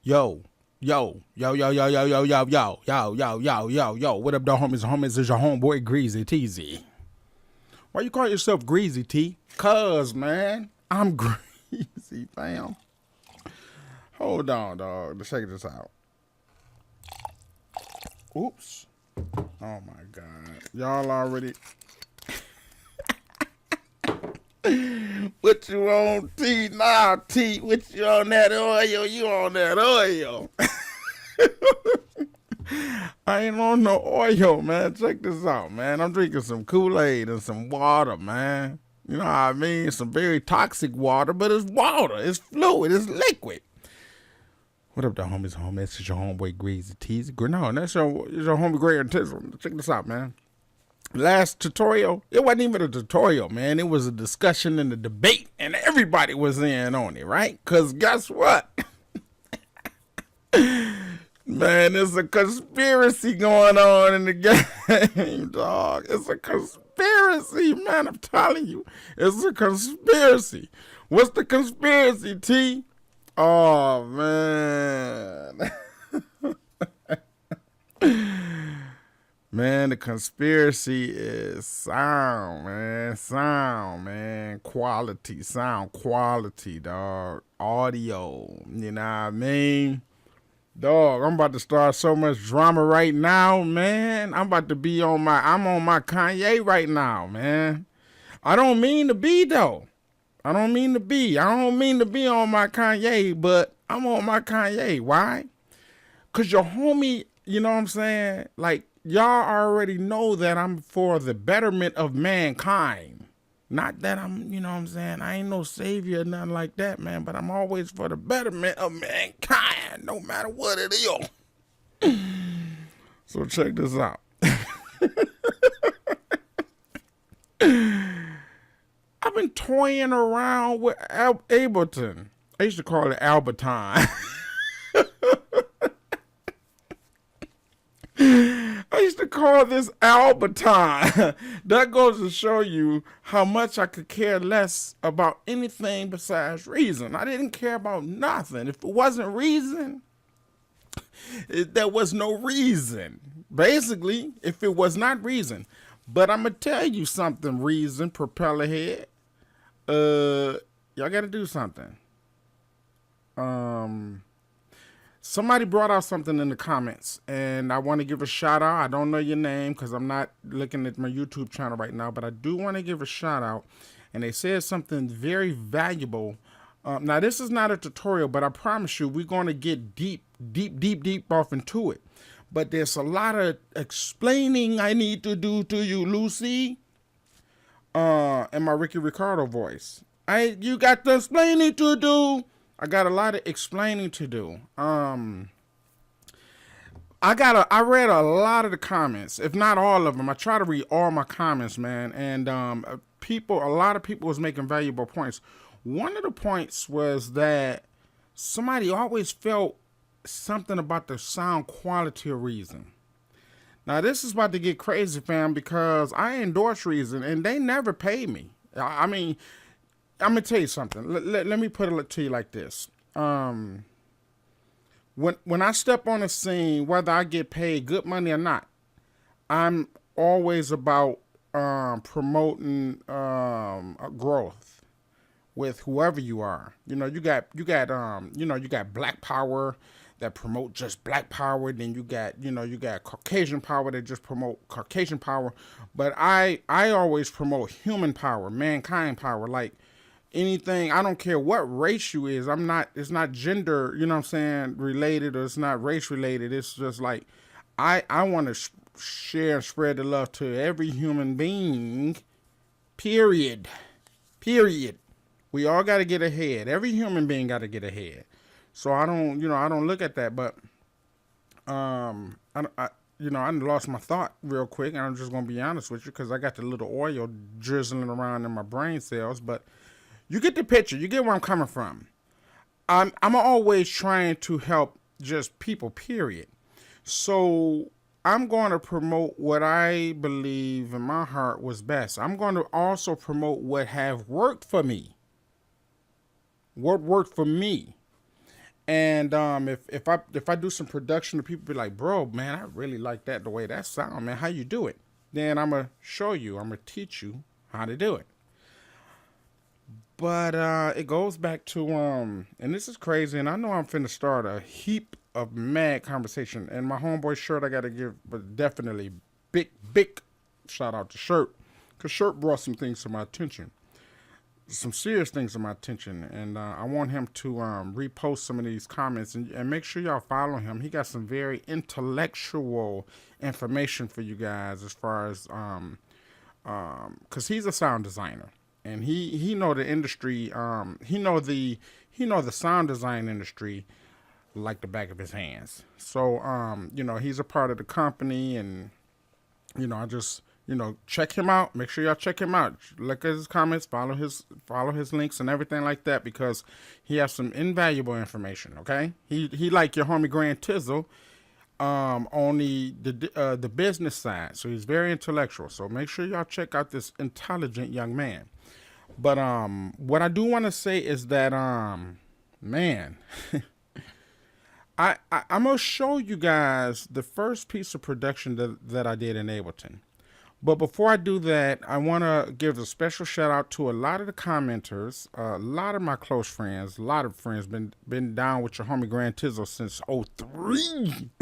Yo, yo. What up, the homies? Homies is your homeboy Greasy Teasy. Why you call yourself Greasy T? Cuz, man, I'm Greasy, fam. Hold on, dog. Let's check this out. Oops. Oh my God. Y'all already. What you on, T? Nah, T. What you on that oil? You on that oil. I ain't on no oil, man. Check this out, man. I'm drinking some Kool-Aid and some water, man. You know what I mean? Some very toxic water, but it's water. It's fluid. It's liquid. What up, the homies? Homies, it's your homeboy Greasy Teasy. No, that's your homie Gray and Tizzle. Check this out, man. Last tutorial, it wasn't even a tutorial, man. It was a discussion and a debate, and everybody was in on it, right? Because guess what? Man, there's a conspiracy going on in the game, dog. It's a conspiracy, man. I'm telling you. It's a conspiracy. What's the conspiracy, T? Oh, man. Man, the conspiracy is sound, man. Sound, man. Quality, sound quality, dog. Audio, you know what I mean? Dog, I'm about to start so much drama right now, man. I'm on my Kanye right now, man. I don't mean to be, though. I don't mean to be on my Kanye, but I'm on my Kanye. Why? Because your homie, you know what I'm saying? Like, y'all already know that I'm for the betterment of mankind. Not that I'm, you know what I'm saying? I ain't no savior or nothing like that, man. But I'm always for the betterment of mankind, no matter what it is. So check this out. I've been toying around with Ableton. I used to call it Albertine. I used to call this Albertine. That goes to show you how much I could care less about anything besides reason. I didn't care about nothing. If it wasn't reason, there was no reason. Basically, if it was not reason. But I'm going to tell you something, Reason, Propellerhead. Y'all got to do something. Somebody brought out something in the comments, and I want to give a shout out. I don't know your name because I'm not looking at my YouTube channel right now, but I do want to give a shout out. And they said something very valuable. Now, this is not a tutorial, but I promise you we're going to get deep off into it. But there's a lot of explaining I need to do to you, Lucy, in my Ricky Ricardo voice. You got the explaining to do. I got a lot of explaining to do. I read a lot of the comments, if not all of them. I try to read all my comments, man. And a lot of people was making valuable points. One of the points was that somebody always felt something about the sound quality of Reason. Now this is about to get crazy, fam, because I endorse Reason and they never pay me. I mean, I'm going to tell you something. Let me put it to you like this. When I step on a scene, whether I get paid good money or not, I'm always about promoting growth with whoever you are. You know, you got Black Power that promote just Black Power. Then you got Caucasian Power that just promote Caucasian Power. But I always promote human power, mankind power, like anything. I don't care what race you is. It's not gender, you know what I'm saying, related, or it's not race related. It's just like I want to share and spread the love to every human being. Period. We all got to get ahead. Every human being got to get ahead. So I don't look at that, but I lost my thought real quick, and I'm just gonna be honest with you because I got the little oil drizzling around in my brain cells, but you get the picture. You get where I'm coming from. I'm always trying to help just people, period. So I'm going to promote what I believe in my heart was best. I'm going to also promote what have worked for me. What worked for me. And if I do some production, the people be like, bro, man, I really like that, the way that sound, man. How you do it? Then I'm gonna show you. I'm gonna teach you how to do it. But it goes back to and this is crazy, and I know I'm finna start a heap of mad conversation. And my homeboy Shirt, I gotta give, but definitely big shout out to Shirt, cause Shirt brought some things to my attention, some serious things to my attention, and I want him to repost some of these comments, and make sure y'all follow him. He got some very intellectual information for you guys, as far as cause he's a sound designer, and he know the industry. He know the sound design industry like the back of his hands. So you know, he's a part of the company, and you know, I just, you know, check him out. Make sure y'all check him out. Look at his comments, follow his links and everything like that, because he has some invaluable information. Okay, he like your homie Grand Tizzle on the business side, so he's very intellectual. So make sure y'all check out this intelligent young man. But what I do want to say is that man, I'm gonna show you guys the first piece of production that I did in Ableton. But before I do that, I want to give a special shout out to a lot of the commenters, a lot of my close friends, a lot of friends been down with your homie Grand Tizzle since 03.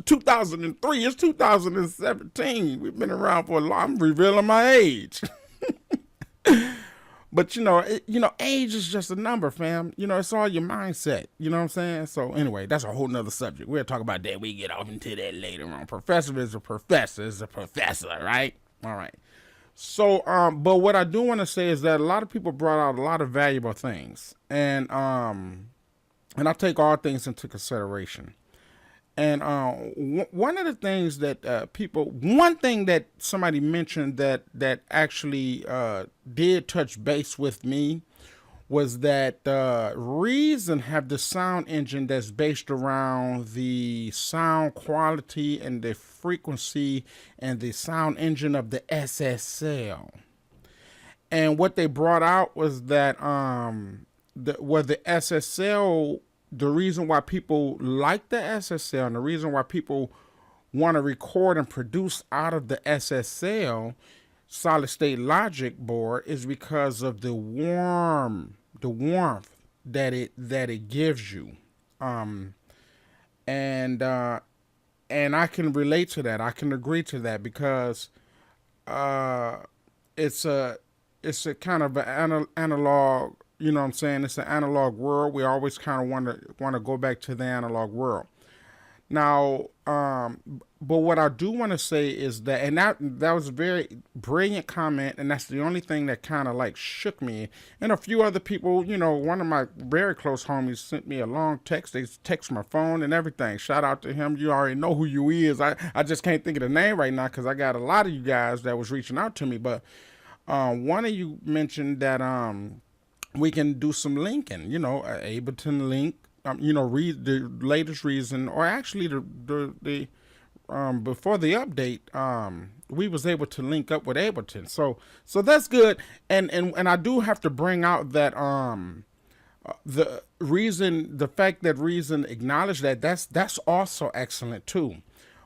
2003. It's 2017. We've been around for a long. I'm revealing my age. But you know, age is just a number, fam. You know, it's all your mindset. You know what I'm saying? So anyway, that's a whole nother subject. We'll talk about that. We get off into that later on. Professor is a professor, right? All right. So, but what I do want to say is that a lot of people brought out a lot of valuable things, and I take all things into consideration. And one of the things that one thing that somebody mentioned that actually did touch base with me was that Reason have the sound engine that's based around the sound quality and the frequency and the sound engine of the SSL. And what they brought out was that the SSL, the reason why people like the SSL and the reason why people want to record and produce out of the SSL, solid state logic board, is because of the warmth that it gives you. And I can relate to that. I can agree to that, because it's a kind of an analog. You know what I'm saying? It's an analog world. We always kind of want to go back to the analog world. Now, but what I do want to say is that, and that was a very brilliant comment, and that's the only thing that kind of like shook me. And a few other people, you know, one of my very close homies sent me a long text. They text my phone and everything. Shout out to him. You already know who you is. I just can't think of the name right now, because I got a lot of you guys that was reaching out to me. But one of you mentioned that we can do some linking, you know, Ableton link, you know, read the latest Reason, or actually the before the update, we was able to link up with Ableton. So that's good. And I do have to bring out that the fact that Reason acknowledged that's also excellent too.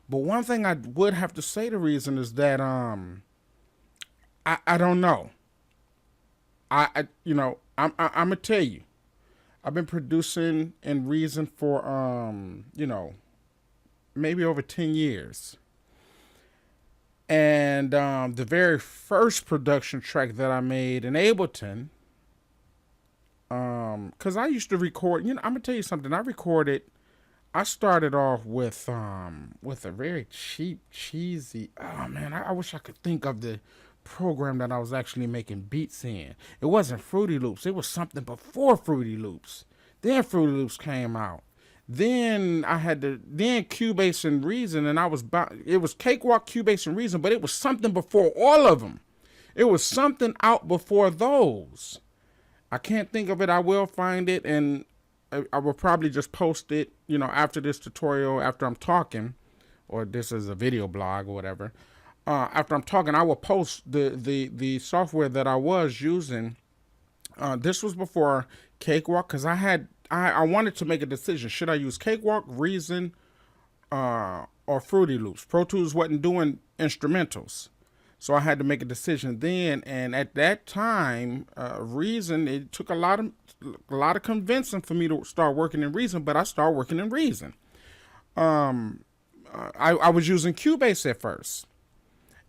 But one thing I would have to say to Reason is that I don't know. You know, I'm gonna tell you, I've been producing in Reason for you know, maybe over 10 years. And the very first production track that I made in Ableton, because I used to record, you know, I'm gonna tell you something. I started off with a very cheap, cheesy. Oh man, I wish I could think of the program that I was actually making beats in. It wasn't Fruity Loops. It was something before Fruity Loops. Then Fruity Loops came out. Then then Cubase and Reason, and it was Cakewalk, Cubase, and Reason, but it was something before all of them. It was something out before those. I can't think of it. I will find it, and I will probably just post it, you know, after this tutorial, after I'm talking, or this is a video blog or whatever. After I'm talking, I will post the software that I was using. This was before Cakewalk, because I I wanted to make a decision. Should I use Cakewalk, Reason, or Fruity Loops? Pro Tools wasn't doing instrumentals. So I had to make a decision then, and at that time, Reason, it took a lot of convincing for me to start working in Reason, but I started working in Reason. I was using Cubase at first,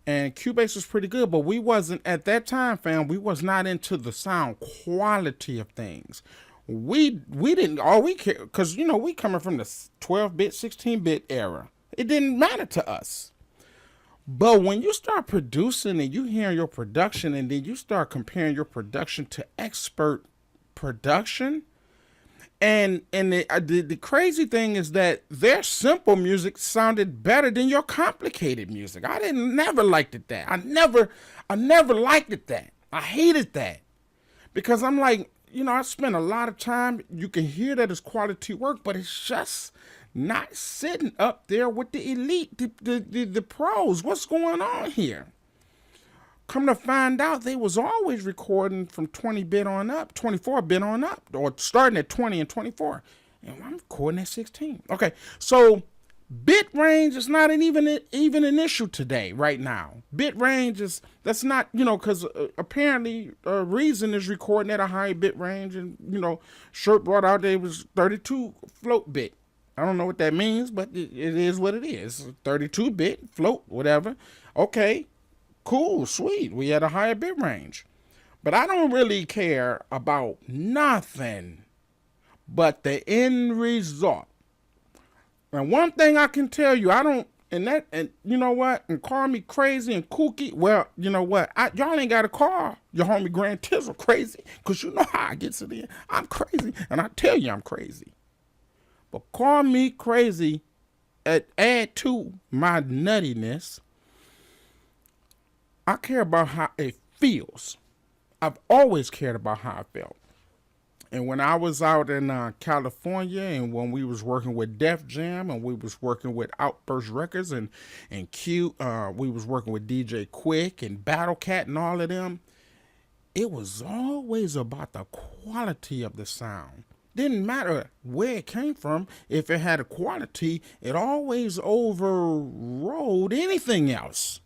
and Cubase was pretty good, but we wasn't at that time, fam. We was not into the sound quality of things. We didn't all we care because we coming from the 12-bit, 16-bit era. It didn't matter to us. But when you start producing and you hear your production, and then you start comparing your production to expert production, and the crazy thing is that their simple music sounded better than your complicated music. I never liked it that. I never liked it that. I hated that because I'm like, I spent a lot of time. You can hear that it's quality work, but it's just not sitting up there with the elite, the pros. What's going on here? Come to find out, they was always recording from 20-bit on up, 24-bit on up, or starting at 20 and 24. And I'm recording at 16. Okay, so bit range is not even an issue today, right now. Bit range that's not, because apparently Reason is recording at a high bit range, and, Shirt brought out there was 32 float bit. I don't know what that means, but it is what it is. 32-bit, float, whatever. Okay, cool, sweet. We had a higher bit range. But I don't really care about nothing but the end result. And one thing I can tell you, and you know what, and call me crazy and kooky. Well, you know what, y'all ain't got to call your homie Grand Tizzle crazy, because you know how I get to the end. I'm crazy, and I tell you I'm crazy. But call me crazy, add to my nuttiness. I care about how it feels. I've always cared about how I felt. And when I was out in California, and when we was working with Def Jam, and we was working with Outburst Records, and Q, we was working with DJ Quick and Battle Cat and all of them, it was always about the quality of the sound. Didn't matter where it came from. If it had a quality, it always overrode anything else.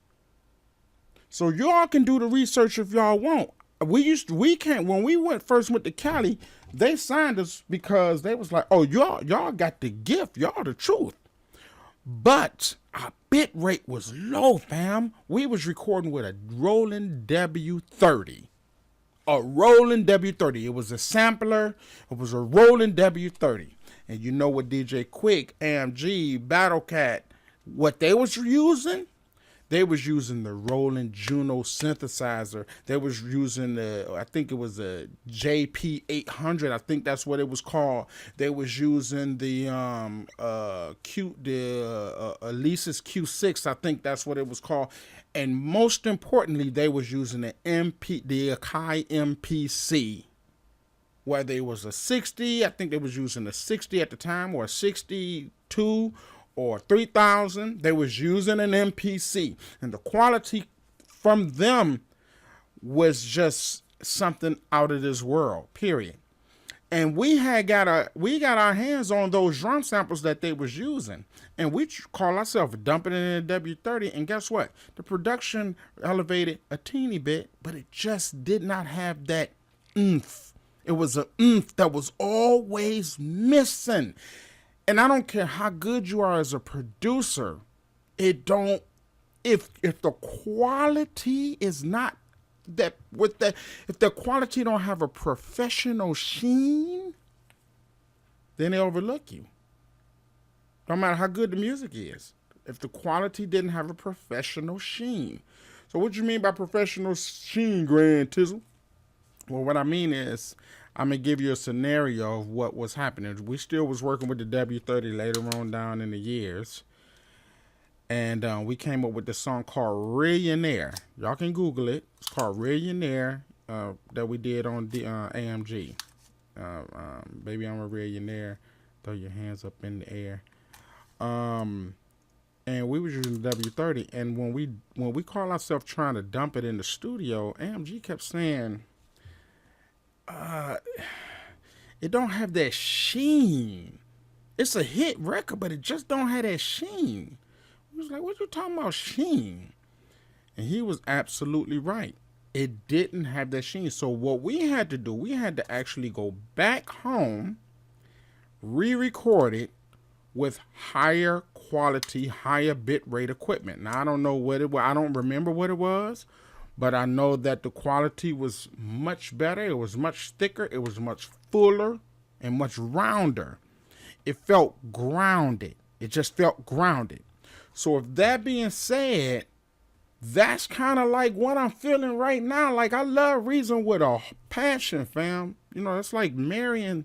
So y'all can do the research if y'all want. When we first went to Cali, they signed us because they was like, oh, y'all got the gift, y'all the truth. But our bit rate was low, fam. We was recording with a rolling W30. A rolling W30. It was a sampler. It was a rolling W30. And you know what DJ Quick, AMG, Battle Cat, what they was using? They was using the Roland Juno synthesizer. They was using I think it was a JP800. I think that's what it was called. They was using the Alesis Q6. I think that's what it was called. And most importantly, they was using the Akai MPC. Whether it was a 60, I think they was using a 60 at the time, or a 62, or 3000, they was using an MPC, and the quality from them was just something out of this world, period. And we got our hands on those drum samples that they was using, and we call ourselves dumping it in a W30, and guess what? The production elevated a teeny bit, but it just did not have that oomph. It was an oomph that was always missing. And I don't care how good you are as a producer, if the quality is not if the quality don't have a professional sheen, then they overlook you. No matter how good the music is, if the quality didn't have a professional sheen. So what do you mean by professional sheen, Grand Tizzle? Well, what I mean is, I'm going to give you a scenario of what was happening. We still was working with the W30 later on down in the years. And we came up with this song called Millionaire. Y'all can Google it. It's called Millionaire that we did on the AMG. Baby, I'm a millionaire. Throw your hands up in the air. And we was using the W30. And when we call ourselves trying to dump it in the studio, AMG kept saying, It don't have that sheen. It's a hit record, but it just don't have that sheen. He was like, what you talking about sheen? And he was absolutely right. It didn't have that sheen. So what we had to do, we had to actually go back home, re-record it with higher quality, higher bit rate equipment. Now, I don't know what it was. I don't remember what it was, but I know that the quality was much better. It was much thicker. It was much fuller and much rounder. It felt grounded. It just felt grounded. So if that being said, that's kind of like what I'm feeling right now. Like, I love Reason with a passion, fam. You know, it's like marrying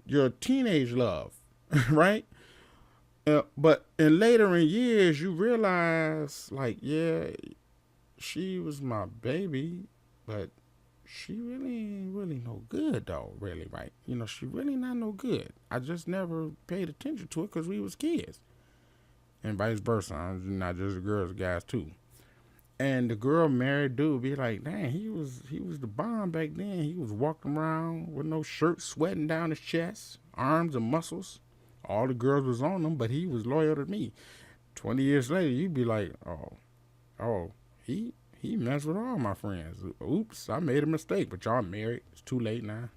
your teenage love, right? But in later in years, you realize, like, yeah, she was my baby, but she really ain't really no good, though, really, right? You know, she really not no good. I just never paid attention to it because we was kids. And vice versa. Not just girls, guys, too. And the girl married dude be like, dang, he was the bomb back then. He was walking around with no shirt, sweating down his chest, arms and muscles. All the girls was on him, but he was loyal to me. 20 years later, you'd be like, oh, he messed with all my friends. Oops, I made a mistake, but y'all married. It's too late now.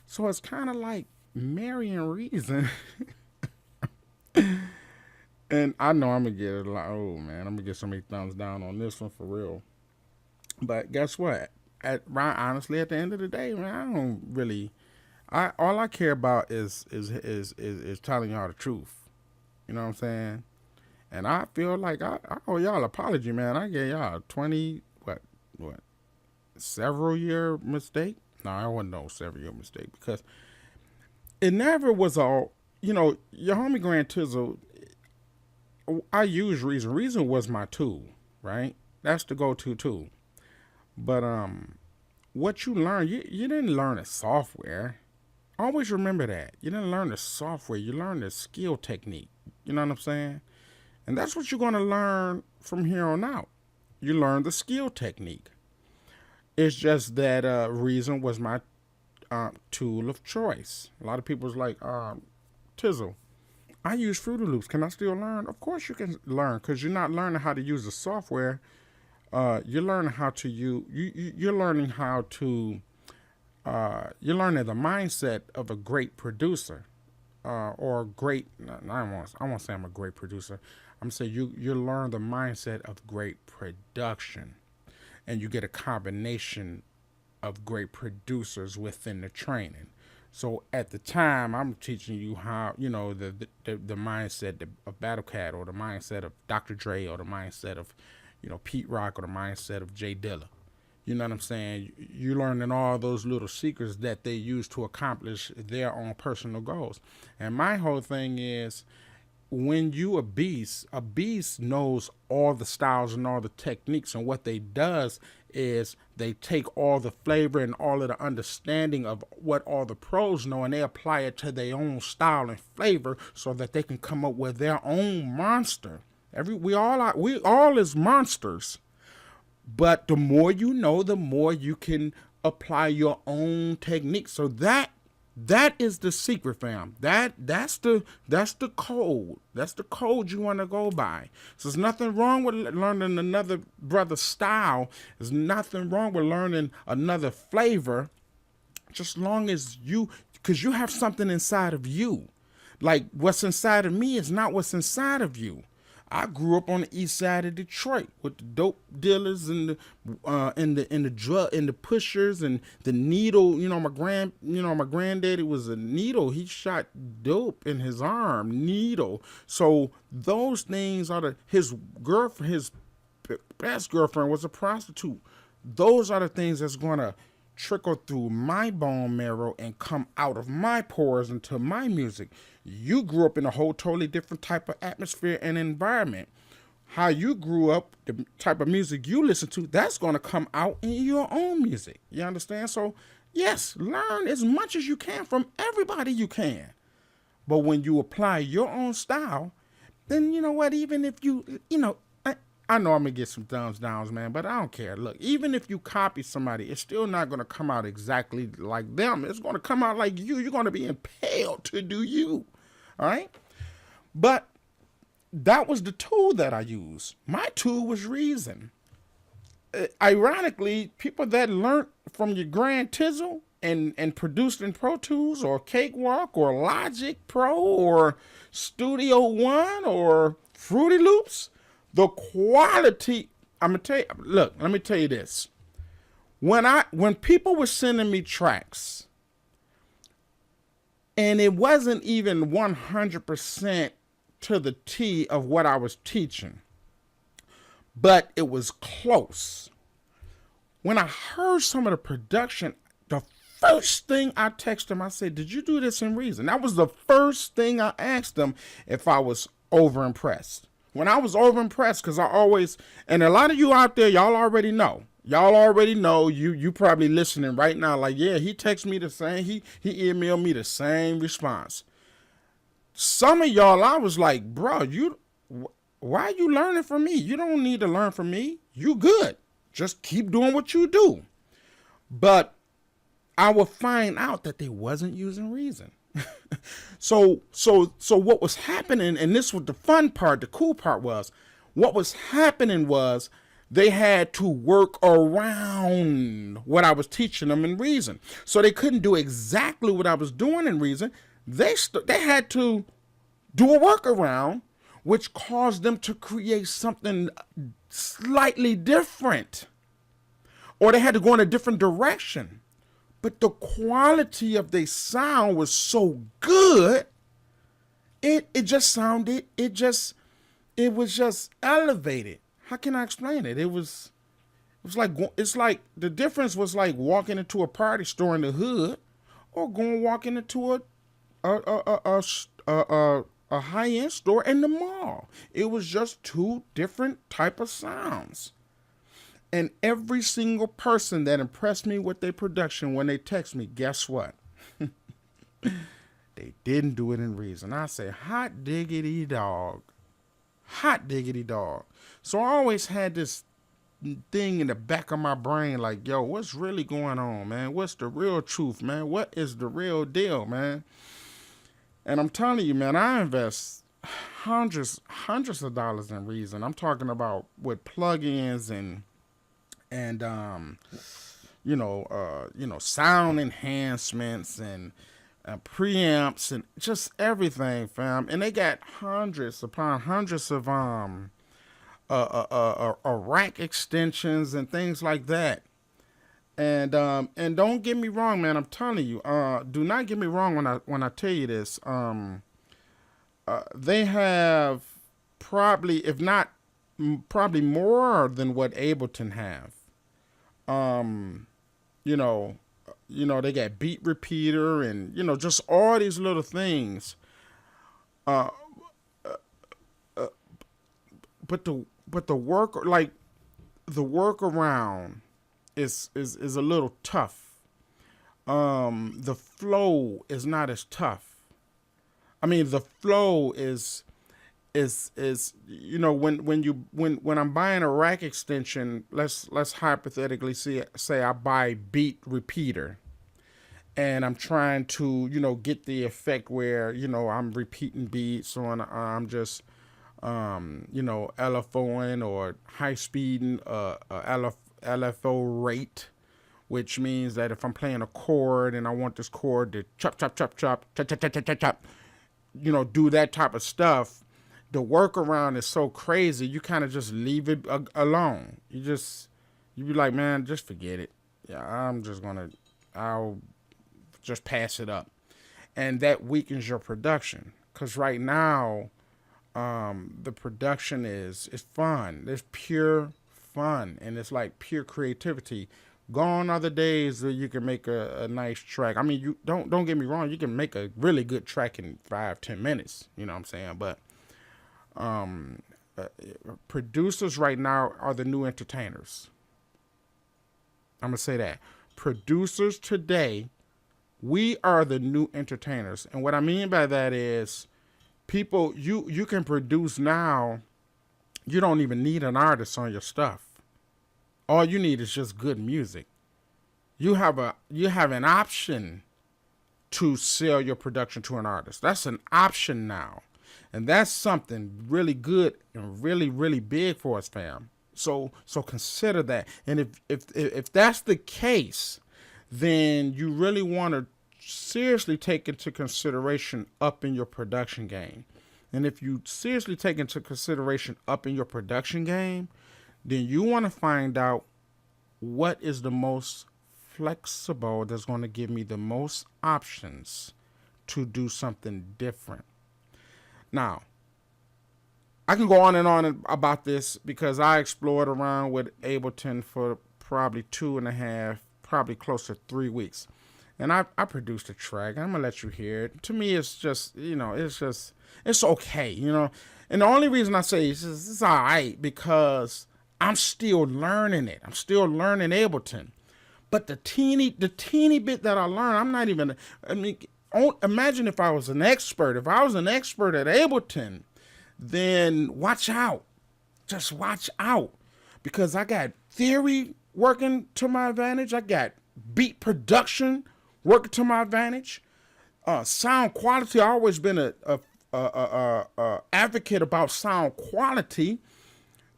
So it's kind of like marrying Reason. And I know I'm going to get a lot. Oh, man, I'm going to get so many thumbs down on this one for real. But guess what? Honestly, at the end of the day, man, I don't really. All I care about is telling y'all the truth. You know what I'm saying? And I feel like I owe y'all an apology, man. I gave y'all a 20, several year mistake? No, I wasn't no several year mistake because it never was all, you know, your homie Grand Tizzle. I use Reason. Reason was my tool, right? That's the go-to tool. But what you learn, you didn't learn the software. Always remember that. You didn't learn the software. You learned the skill technique. You know what I'm saying? And that's what you're going to learn from here on out. You learn the skill technique. It's just that Reason was my tool of choice. A lot of people's like, Tizzle, I use Fruity Loops. Can I still learn? Of course you can learn because you're not learning how to use the software. You're learning how to use. You're learning how to. You're learning the mindset of a great producer, or a great. I won't say I'm a great producer. I'm saying you learn the mindset of great production, and you get a combination of great producers within the training. So at the time, I'm teaching you how, you know, the mindset of Battle Cat, or the mindset of Dr. Dre, or the mindset of, you know, Pete Rock, or the mindset of Jay Dilla. You know what I'm saying? You're learning all those little secrets that they use to accomplish their own personal goals. And my whole thing is, when you a beast knows all the styles and all the techniques, and what they does is they take all the flavor and all of the understanding of what all the pros know, and they apply it to their own style and flavor so that they can come up with their own monster. We all is monsters, but the more you know, the more you can apply your own technique. So that is the secret, fam. That's the code. That's the code you want to go by. So there's nothing wrong with learning another brother's style. There's nothing wrong with learning another flavor, just long as because you have something inside of you. Like, what's inside of me is not what's inside of you. I grew up on the east side of Detroit with the dope dealers and the pushers and the needle. You know, my granddaddy was a needle. He shot dope in his arm, needle. So those things are his best girlfriend was a prostitute. Those are the things that's gonna trickle through my bone marrow and come out of my pores into my music. You grew up in a whole totally different type of atmosphere and environment. How you grew up, the type of music you listen to, that's going to come out in your own music. You understand? So, yes, learn as much as you can from everybody you can. But when you apply your own style, then you know what, even if you know, I know I'm gonna get some thumbs downs, man, but I don't care. Look, even if you copy somebody, it's still not gonna come out exactly like them. It's gonna come out like you. You're gonna be impelled to do you. All right? But that was the tool that I used. My tool was Reason. Ironically, people that learned from your Grand Tizzle and produced in Pro Tools or Cakewalk or Logic Pro or Studio One or Fruity Loops, the quality, I'm gonna tell you, look, let me tell you this. When people were sending me tracks, and it wasn't even 100% to the T of what I was teaching, but it was close. When I heard some of the production, the first thing I texted them, I said, did you do this in Reason? That was the first thing I asked them if I was overimpressed. When I was overimpressed, because I always, and a lot of you out there, y'all already know. Y'all already know, you probably listening right now, like, yeah, he texted me the same, he emailed me the same response. Some of y'all, I was like, bro, why are you learning from me? You don't need to learn from me. You good. Just keep doing what you do. But I would find out that they wasn't using Reason. So what was happening, and this was the fun part, the cool part was, what was happening was they had to work around what I was teaching them in Reason. So they couldn't do exactly what I was doing in Reason. They had to do a workaround, which caused them to create something slightly different. Or they had to go in a different direction. But the quality of their sound was so good, it was just elevated. How can I explain it? It's like the difference was like walking into a party store in the hood or walking into a high-end store in the mall. It was just two different type of sounds. And every single person that impressed me with their production when they text me, guess what? They didn't do it in Reason. I say, hot diggity dog. Hot diggity dog. So I always had this thing in the back of my brain like, yo, what's really going on, man? What's the real truth, man? What is the real deal, man? And I'm telling you, man, I invest hundreds of dollars in Reason. I'm talking about with plugins and sound enhancements and preamps and just everything, fam. And they got hundreds upon hundreds of rack extensions and things like that. And don't get me wrong, man. I'm telling you, do not get me wrong when I tell you this. They have probably, if not probably more than what Ableton have. They got beat repeater and, just all these little things. But the workaround is a little tough. The flow is not as tough. I mean, the flow is when I'm buying a rack extension, let's hypothetically say I buy beat repeater, and I'm trying to get the effect where I'm repeating beats, or I'm just LFOing or high speeding LFO rate, which means that if I'm playing a chord and I want this chord to chop chop chop chop chop chop chop chop chop, do that type of stuff. The workaround is so crazy, you kind of just leave it alone. You be like, man, just forget it. Yeah, I'll just pass it up. And that weakens your production. Because right now, the production is fun. It's pure fun. And it's like pure creativity. Gone are the days where you can make a nice track. I mean, you don't get me wrong, you can make a really good track in 5-10 minutes. You know what I'm saying? But producers right now are the new entertainers. I'm gonna say that. Producers today, we are the new entertainers. And what I mean by that is, people, you can produce now You don't even need an artist on your stuff. All you need is just good music. You have an option to sell your production to an artist. That's an option now. And that's something really good and really, really big for us, fam. So consider that. And if that's the case, then you really want to seriously take into consideration upping your production game. And if you seriously take into consideration upping your production game, then you want to find out what is the most flexible that's going to give me the most options to do something different. Now, I can go on and on about this because I explored around with Ableton for probably 2.5, probably close to 3 weeks. And I produced a track. I'm going to let you hear it. To me, it's just, it's okay, And the only reason I say it's all right because I'm still learning it. I'm still learning Ableton. But the teeny bit that I learned, I'm not even, imagine if I was an expert. If I was an expert at Ableton, then watch out. Just watch out. Because I got theory working to my advantage. I got beat production working to my advantage. Sound quality, I've always been a advocate about sound quality.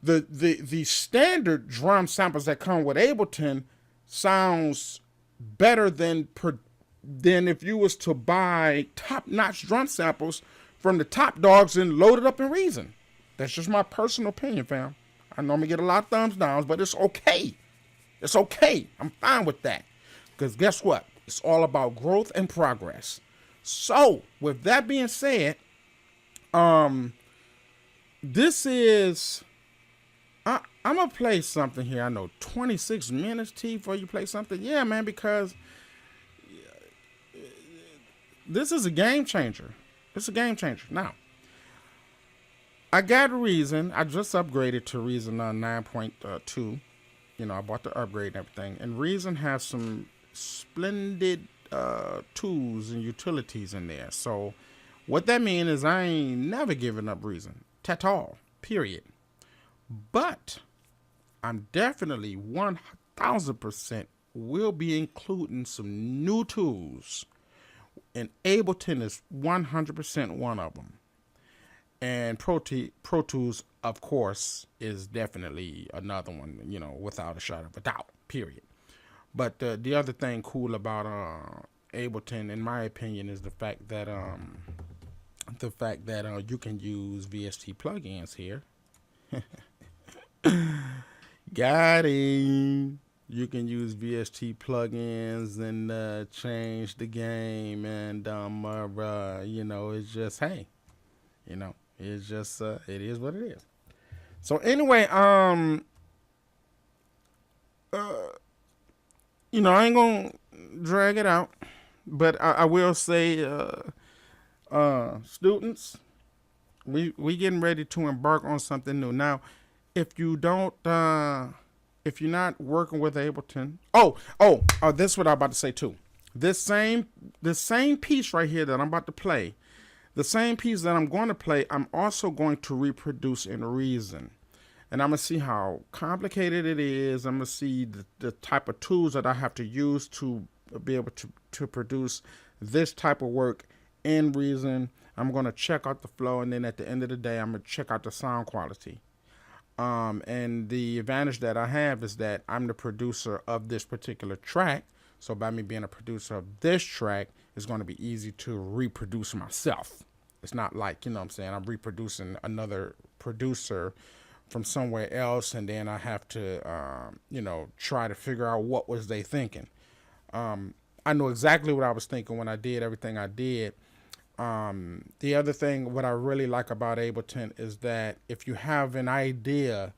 The standard drum samples that come with Ableton sounds better than if you was to buy top-notch drum samples from the top dogs and load it up in Reason. That's just my personal opinion, fam. I normally get a lot of thumbs downs, but it's okay. It's okay. I'm fine with that. Because guess what? It's all about growth and progress. So, with that being said, this is... I'm going to play something here. I know 26 minutes, T, before you play something. Yeah, man, because this is a game changer. It's a game changer. Now, I got Reason. I just upgraded to Reason 9.2. I bought the upgrade and everything. And Reason has some splendid tools and utilities in there. So, what that means is I ain't never giving up Reason. At all. Period. But I'm definitely 1000% will be including some new tools, and Ableton is 100% one of them. And Pro Tools, of course, is definitely another one, without a shadow of a doubt, period. But the other thing cool about Ableton, in my opinion, is the fact that you can use VST plugins here. Got him. You can use VST plugins and change the game, and it's just it's just it is what it is. So anyway, I ain't gonna drag it out, but I will say, students, we getting ready to embark on something new now. If you don't, if you're not working with Ableton, this is what I'm about to say too. This same piece right here that I'm about to play, the same piece that I'm going to play, I'm also going to reproduce in Reason. And I'm going to see how complicated it is. I'm going to see the type of tools that I have to use to be able to produce this type of work in Reason. I'm going to check out the flow, and then at the end of the day, I'm going to check out the sound quality. And the advantage that I have is that I'm the producer of this particular track. So by me being a producer of this track, it's going to be easy to reproduce myself. It's not like, I'm reproducing another producer from somewhere else, and then I have to, try to figure out what was they thinking. I know exactly what I was thinking when I did everything I did. The other thing, what I really like about Ableton is that if you have an idea,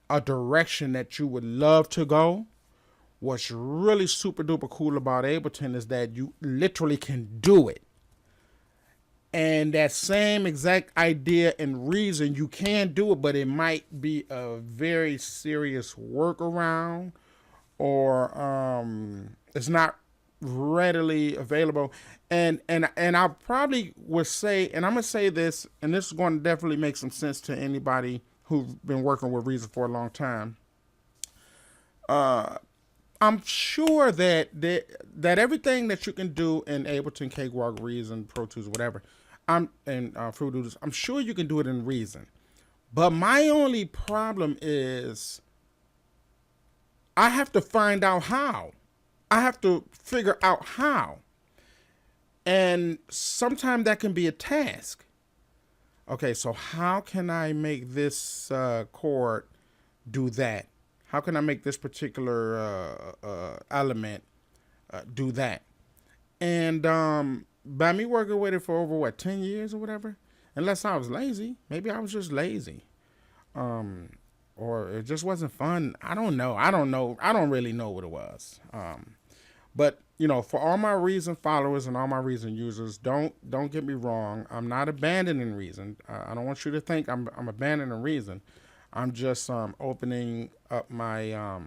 a direction that you would love to go, what's really super duper cool about Ableton is that you literally can do it. And that same exact idea in Reason, you can do it, but it might be a very serious workaround, or it's not readily available. And I probably would say, and I'm gonna say this, and this is going to definitely make some sense to anybody who've been working with Reason for a long time, I'm sure that everything that you can do in Ableton, Cakewalk, Reason, Pro Tools, whatever, and Fruit Doodles, I'm sure you can do it in Reason. But my only problem is I have to find out how. I have to figure out how. And sometimes that can be a task. Okay, so how can I make this chord do that? How can I make this particular element do that? And by me working with it for over, what, 10 years or whatever? Unless I was lazy. Maybe I was just lazy. Or it just wasn't fun. I don't know. I don't really know what it was. But, you know, for all my Reason followers and all my Reason users, don't get me wrong. I'm not abandoning Reason. I don't want you to think I'm abandoning Reason. I'm just opening up my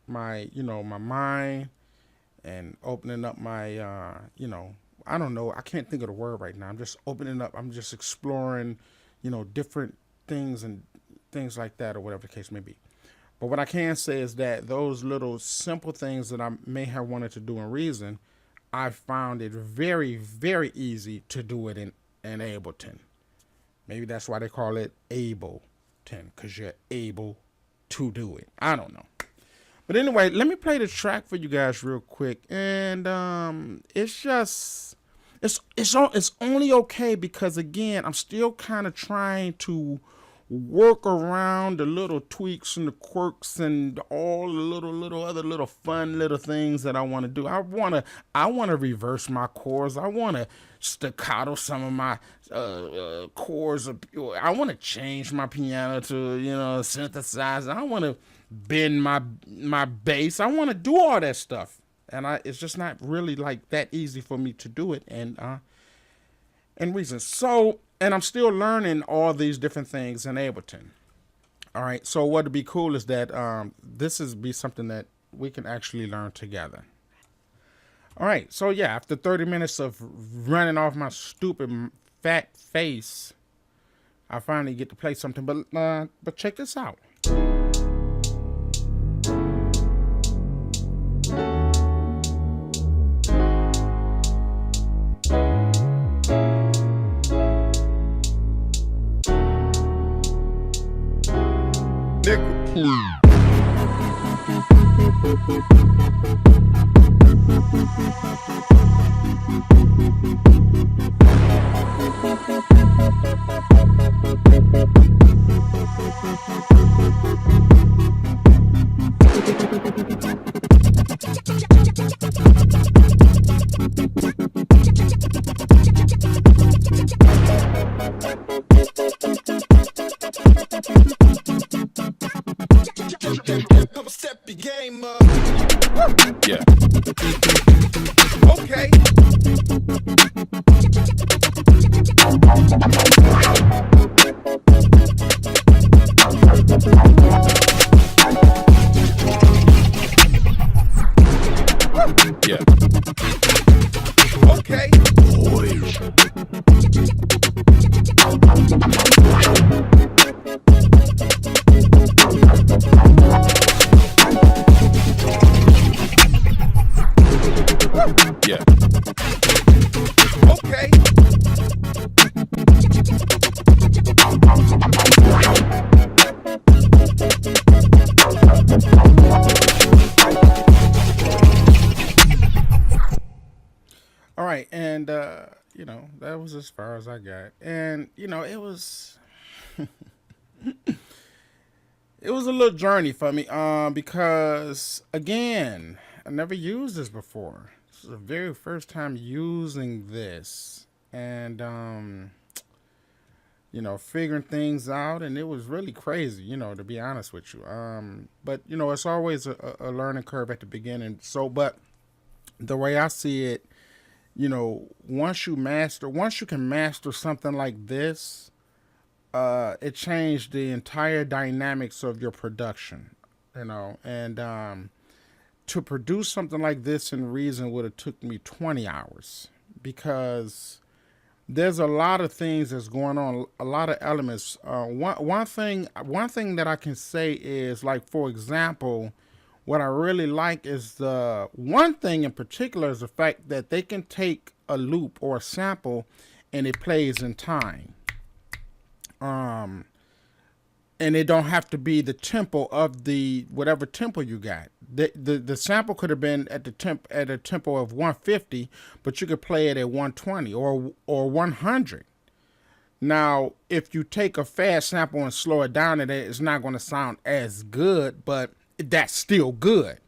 my mind, and opening up my I don't know. I can't think of the word right now. I'm just opening up. I'm just exploring, different things and things like that, or whatever the case may be. But what I can say is that those little simple things that I may have wanted to do in Reason, I found it very, very easy to do it in Ableton. Maybe that's why they call it Ableton, because you're able to do it. I don't know. But anyway, let me play the track for you guys real quick. And it's only okay because, again, I'm still kind of trying to work around the little tweaks and the quirks and all the little other little fun little things that I want to do. I want to reverse my chords. I want to staccato some of my chords. I want to change my piano to synthesize. I want to bend my bass. I want to do all that stuff, and it's just not really like that easy for me to do it. And Reason. So, and I'm still learning all these different things in Ableton. All right. So what would be cool is that this is be something that we can actually learn together. All right. So yeah, after 30 minutes of running off my stupid fat face, I finally get to play something. But check this out. Step your game up. Yeah. Okay. Yeah. Okay. Yeah. Okay. All right, and that was as far as I got, and it was it was a little journey for me, because again, I never used this before. This is the very first time using this, and figuring things out, and it was really crazy, to be honest with you. But it's always a learning curve at the beginning. So, but the way I see it, once you can master something like this, it changed the entire dynamics of your production, and to produce something like this in Reason would have took me 20 hours, because there's a lot of things that's going on, a lot of elements. One thing that I can say is, like, for example, what I really like is the one thing in particular is the fact that they can take a loop or a sample and it plays in time. And it don't have to be the tempo of the whatever tempo you got. The sample could have been at a tempo of 150, but you could play it at 120 or 100. Now, if you take a fast sample and slow it down, it's not going to sound as good, but that's still good.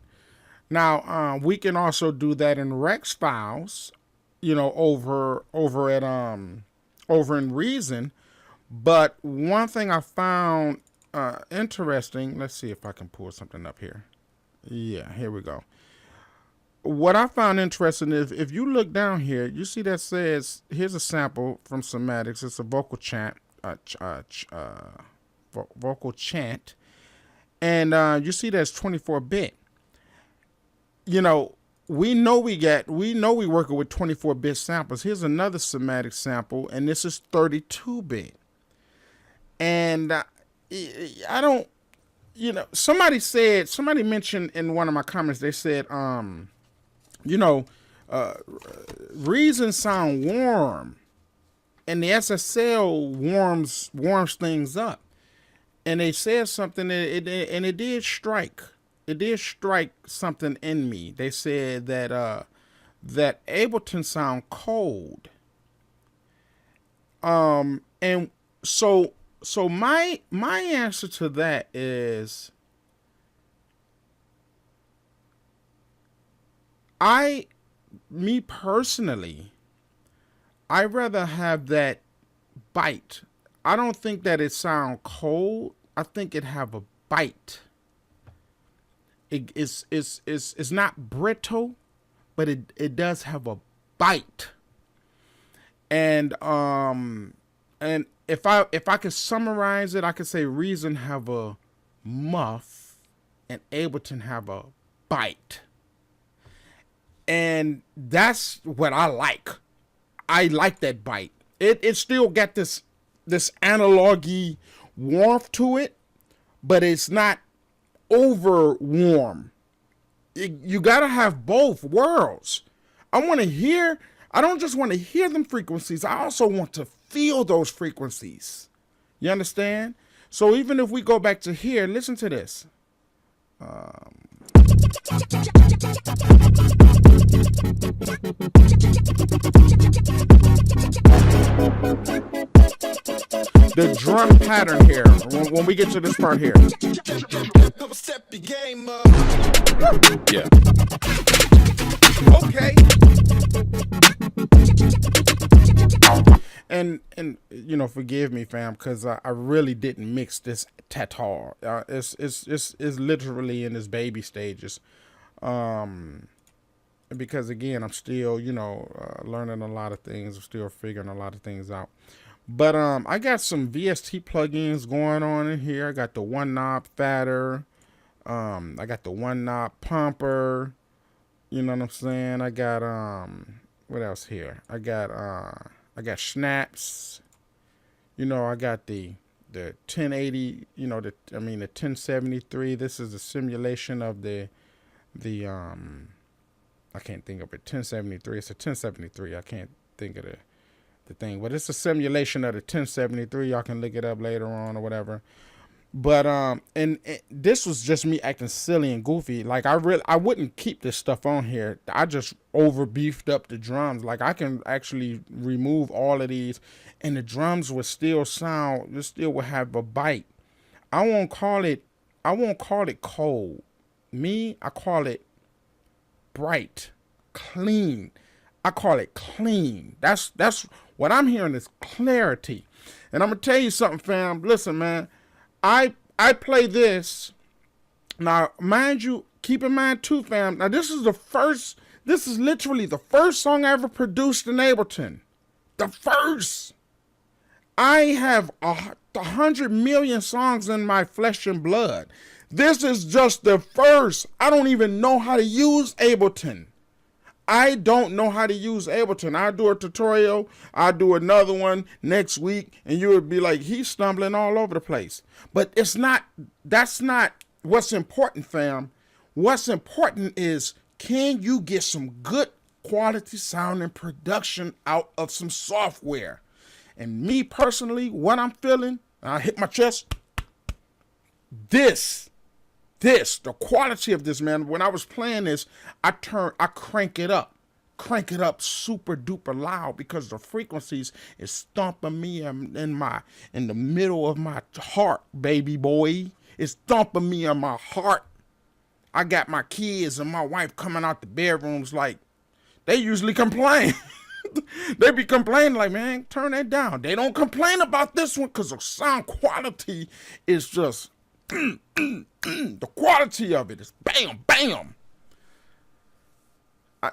Now, we can also do that in Rex files, over in Reason. But one thing I found interesting, let's see if I can pull something up here. Yeah, here we go. What I found interesting is if you look down here, you see that says, here's a sample from Somatics. It's a vocal chant, and you see that's 24-bit. We know we working with 24-bit samples. Here's another Somatic sample, and this is 32-bit. And I don't, somebody mentioned in one of my comments, they said, Reason sound warm, and the SSL warms things up. And they said something, and it did strike. It did strike something in me. They said that that Ableton sound cold. And so my answer to that is, me personally, I rather have that bite. I don't think that it sound cold. I think it have a bite. It's not brittle, but it does have a bite. And if I could summarize it, I could say Reason have a muff and Ableton have a bite. And that's what I like. I like that bite. It still got this analogy warmth to it, but it's not over warm. You gotta have both worlds. I don't just want to hear them frequencies. I also want to feel those frequencies. You understand? So even if we go back to here, listen to this. The drum pattern here, when we get to this part here. Step your game up. Yeah. Okay. And forgive me, fam, because I really didn't mix this that hard. It's literally in its baby stages. Because again, I'm still learning a lot of things. I'm still figuring a lot of things out. But I got some VST plugins going on in here. I got the one knob fader. I got the one knob pumper. You know what I'm saying? I got what else here? I got snaps. I got the 1080, the 1073. This is a simulation of the I can't think of it. 1073. It's a 1073. I can't think of the thing, but it's a simulation of the 1073. Y'all can look it up later on or whatever. But and this was just me acting silly and goofy. Like I wouldn't keep this stuff on here. I just over beefed up the drums. Like I can actually remove all of these, and the drums would still sound. It still would have a bite. I won't call it cold. I call it bright, clean. I call it clean. That's what I'm hearing is clarity. And I'm gonna tell you something, fam. Listen, man. I play this. Now, mind you, keep in mind too, fam. Now, this is literally the first song I ever produced in Ableton. The first. I have 100 million songs in my flesh and blood. This is just the first. I don't even know how to use Ableton. I don't know how to use Ableton. I'll do a tutorial. I'll do another one next week. And you would be like, he's stumbling all over the place. But that's not what's important, fam. What's important is, can you get some good quality sound and production out of some software? And me personally, what I'm feeling, I hit my chest. The quality of this, man. When I was playing this, I crank it up super duper loud, because the frequencies is stomping me in the middle of my heart, baby boy. It's stomping me in my heart. I got my kids and my wife coming out the bedrooms like, they usually complain. They be complaining like, man, turn that down. They don't complain about this one because the sound quality is just, the quality of it is bam, bam.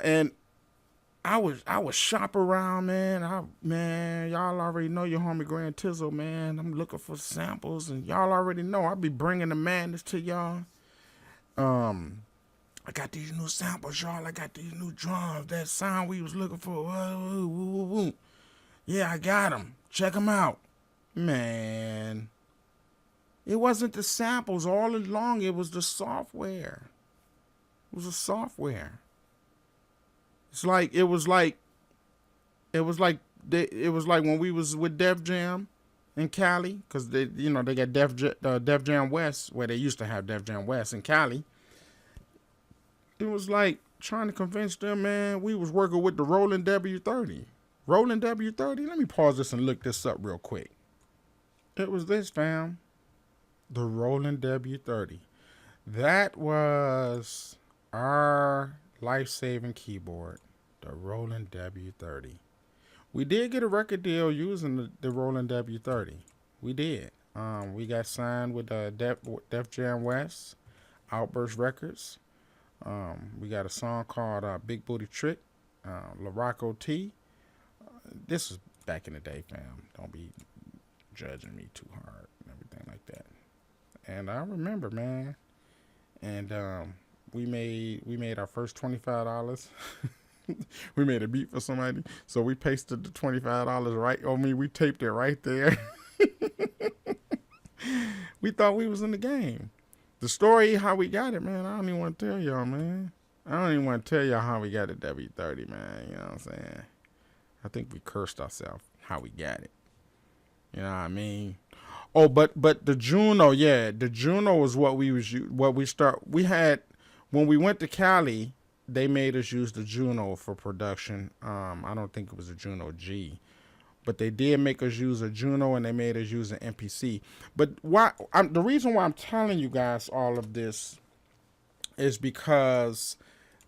And I was shop around, man. Man, y'all already know your homie Grand Tizzle, man. I'm looking for samples, and y'all already know I be bringing the madness to y'all. I got these new samples, y'all. I got these new drums. That sound we was looking for. Yeah, I got them. Check them out. Man. It wasn't the samples all along. It was the software. It was the software. It was like when we was with Def Jam in Cali, because they got Def Jam West, where they used to have Def Jam West in Cali. It was like trying to convince them, man, we was working with the Roland W30. Roland W30? Let me pause this and look this up real quick. It was this, fam. The Roland W30. That was our life-saving keyboard. The Roland W30. We did get a record deal using the Roland W30. We did. We got signed with Def Jam West, Outburst Records. We got a song called Big Booty Trick, LaRocco T. This is back in the day, fam. Don't be judging me too hard and everything like that. And I remember, man. And we made our first $25. We made a beat for somebody, so we pasted the $25 right on me. We taped it right there. We thought we was in the game. The story, how we got it, man, I don't even want to tell y'all, man. I don't even want to tell y'all how we got the W30, man. You know what I'm saying? I think we cursed ourselves how we got it. You know what I mean? Oh, but the Juno, yeah, the Juno was we had when we went to Cali. They made us use the Juno for production. I don't think it was a Juno G, but they did make us use a Juno, and they made us use an MPC. But the reason why I'm telling you guys all of this is because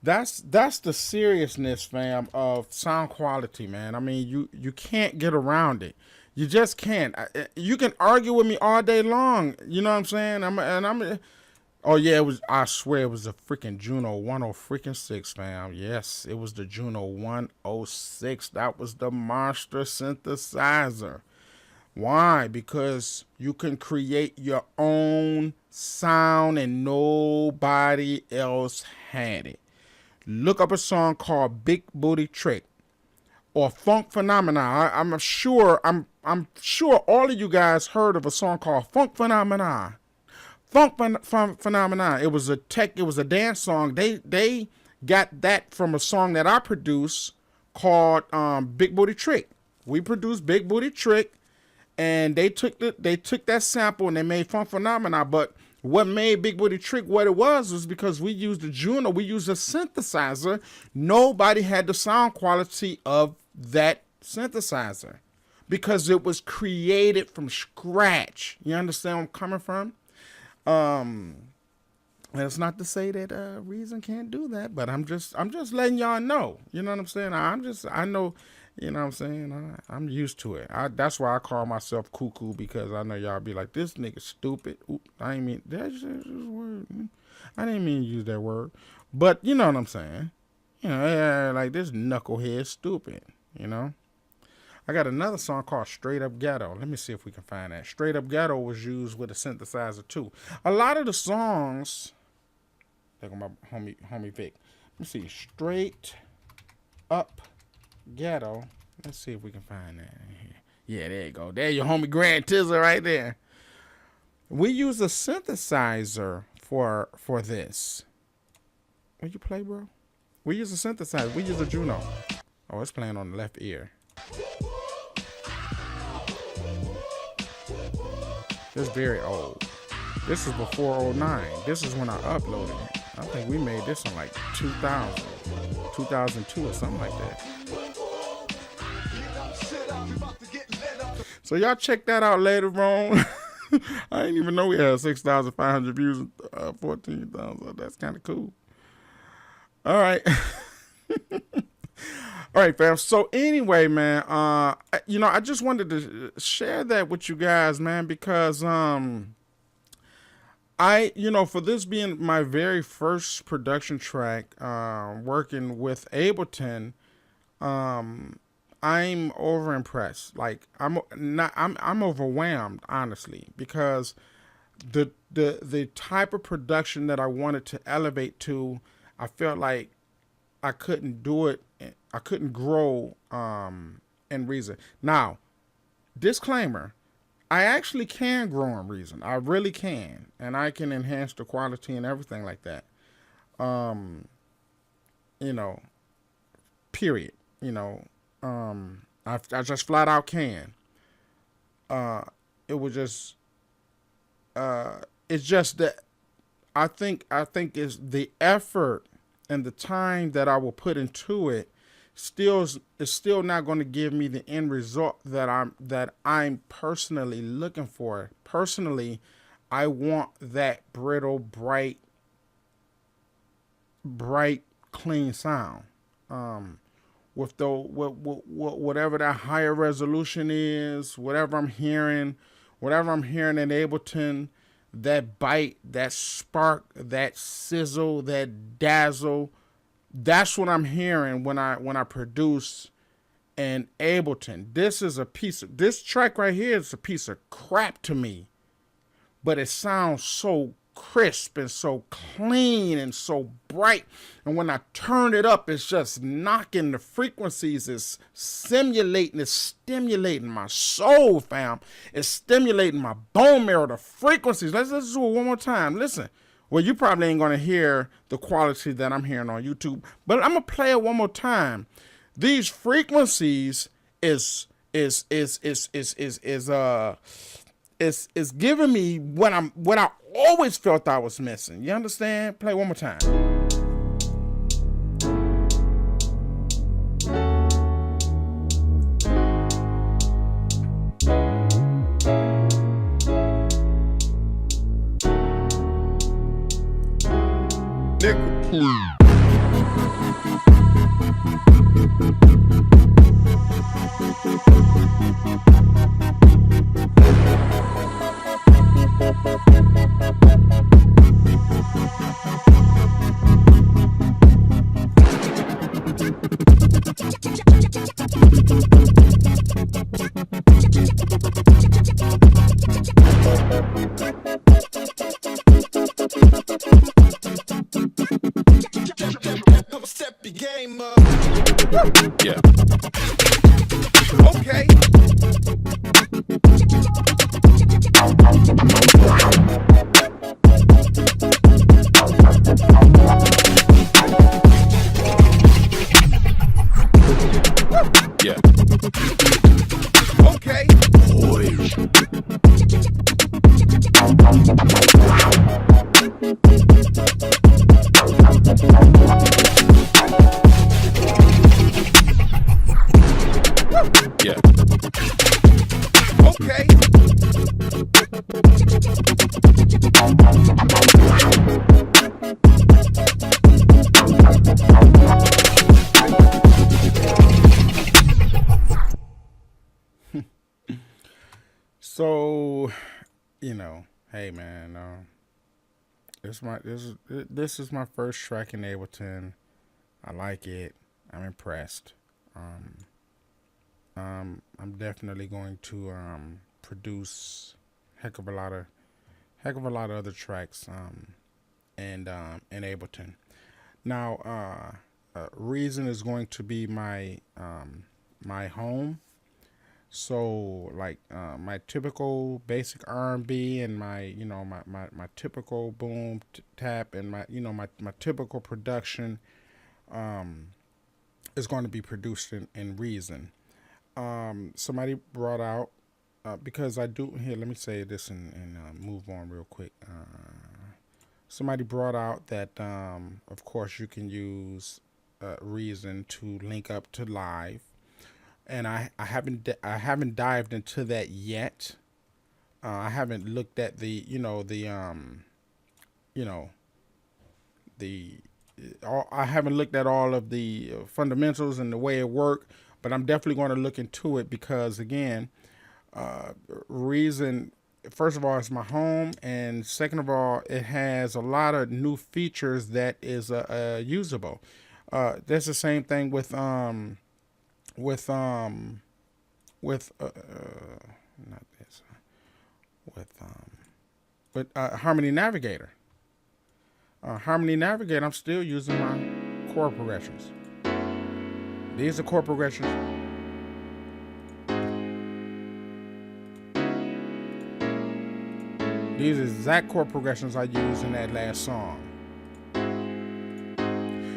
that's the seriousness, fam, of sound quality, man. I mean, you can't get around it. You just can't. You can argue with me all day long. You know what I'm saying? Oh yeah, I swear it was a freaking Juno 106, fam. Yes, it was the Juno 106. That was the monster synthesizer. Why? Because you can create your own sound and nobody else had it. Look up a song called Big Booty Trick or Funk Phenomena. I'm sure all of you guys heard of a song called Funk Phenomena. Funk Phenomena. It was a dance song. They got that from a song that I produced called Big Booty Trick. We produced Big Booty Trick, and they took that sample and they made Funk Phenomena. But what made Big Booty Trick what it was because we used the Juno, we used a synthesizer. Nobody had the sound quality of that synthesizer because it was created from scratch. You understand where I'm coming from? That's not to say that Reason can't do that, but I'm just letting y'all know. You know what I'm saying? I know, you know what I'm saying? I'm used to it. That's why I call myself cuckoo, because I know y'all be like, this nigga stupid. Oops, I ain't mean that's just a word. I didn't mean to use that word, but you know what I'm saying? You know, yeah, like this knucklehead stupid. You know. I got another song called Straight Up Ghetto. Let me see if we can find that. Straight Up Ghetto was used with a synthesizer too. A lot of the songs, look at my homie Vic. Let me see. Straight Up Ghetto. Let's see if we can find that in here. Yeah, there you go. There your homie Grand Tizzle right there. We use a synthesizer for this. Will you play, bro? We use a synthesizer. We use a Juno. Oh, it's playing on the left ear. It's very old. This is before 09. This is when I uploaded it. I think we made this in like 2000, 2002 or something like that. So y'all check that out later on. I didn't even know we had 6,500 views and 14,000. That's kind of cool. All right. All right, fam. So anyway, man, you know, I just wanted to share that with you guys, man, because you know, for this being my very first production track, working with Ableton, I'm over impressed. Like I'm overwhelmed, honestly, because the type of production that I wanted to elevate to, I felt like I couldn't do it. I couldn't grow in Reason. Now, disclaimer, I actually can grow in Reason. I really can. And I can enhance the quality and everything like that. You know, period. You know, I just flat out can. It was just, it's just that I think it's the effort and the time that I will put into it is still not going to give me the end result that I'm personally looking for. Personally, I want that brittle, bright, clean sound. With whatever that higher resolution is, whatever I'm hearing in Ableton, that bite, that spark, that sizzle, that dazzle, that's what I'm hearing when I produce in Ableton. This track right here is a piece of crap to me, but it sounds so crisp and so clean and so bright. And when I turn it up, it's just knocking the frequencies. It's stimulating my soul, fam. It's stimulating my bone marrow, the frequencies. Let's do it one more time. Listen. Well, you probably ain't going to hear the quality that I'm hearing on YouTube, but I'm going to play it one more time. These frequencies is giving me what I always felt I was missing. You understand? Play one more time. I'ma step your game up. Yeah. Okay. Yeah. Okay. Yeah. Okay. So, you know, hey man, this is my first track in Ableton. I like it. I'm impressed. I'm definitely going to produce heck of a lot of other tracks in Ableton. Now, Reason is going to be my my home. So like my typical basic R&B and my my typical boom tap and my my typical production is going to be produced in Reason. Somebody brought out because I do here. Let me say this and move on real quick. Somebody brought out that of course you can use Reason to link up to live, and I haven't dived into that yet. I haven't looked at the I haven't looked at all of the fundamentals and the way it works, but I'm definitely going to look into it because again, Reason, first of all, it's my home, and second of all, it has a lot of new features that is usable. That's the same thing with not this with Harmony Navigator. Harmony Navigator, I'm still using my chord progressions. These are chord progressions. These are exact chord progressions I used in that last song.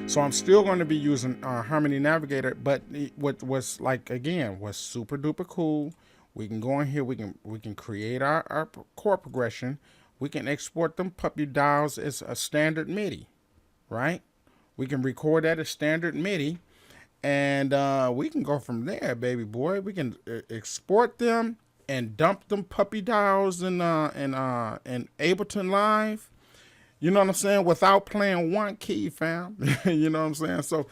So I'm still going to be using Harmony Navigator, but what was like again was super duper cool. We can go in here. We can create our chord progression. We can export them puppy DAWS as a standard MIDI, right? We can record that as standard MIDI, and we can go from there, baby boy. We can export them and dump them puppy DAWS in Ableton Live. You know what I'm saying? Without playing one key, fam. You know what I'm saying? So,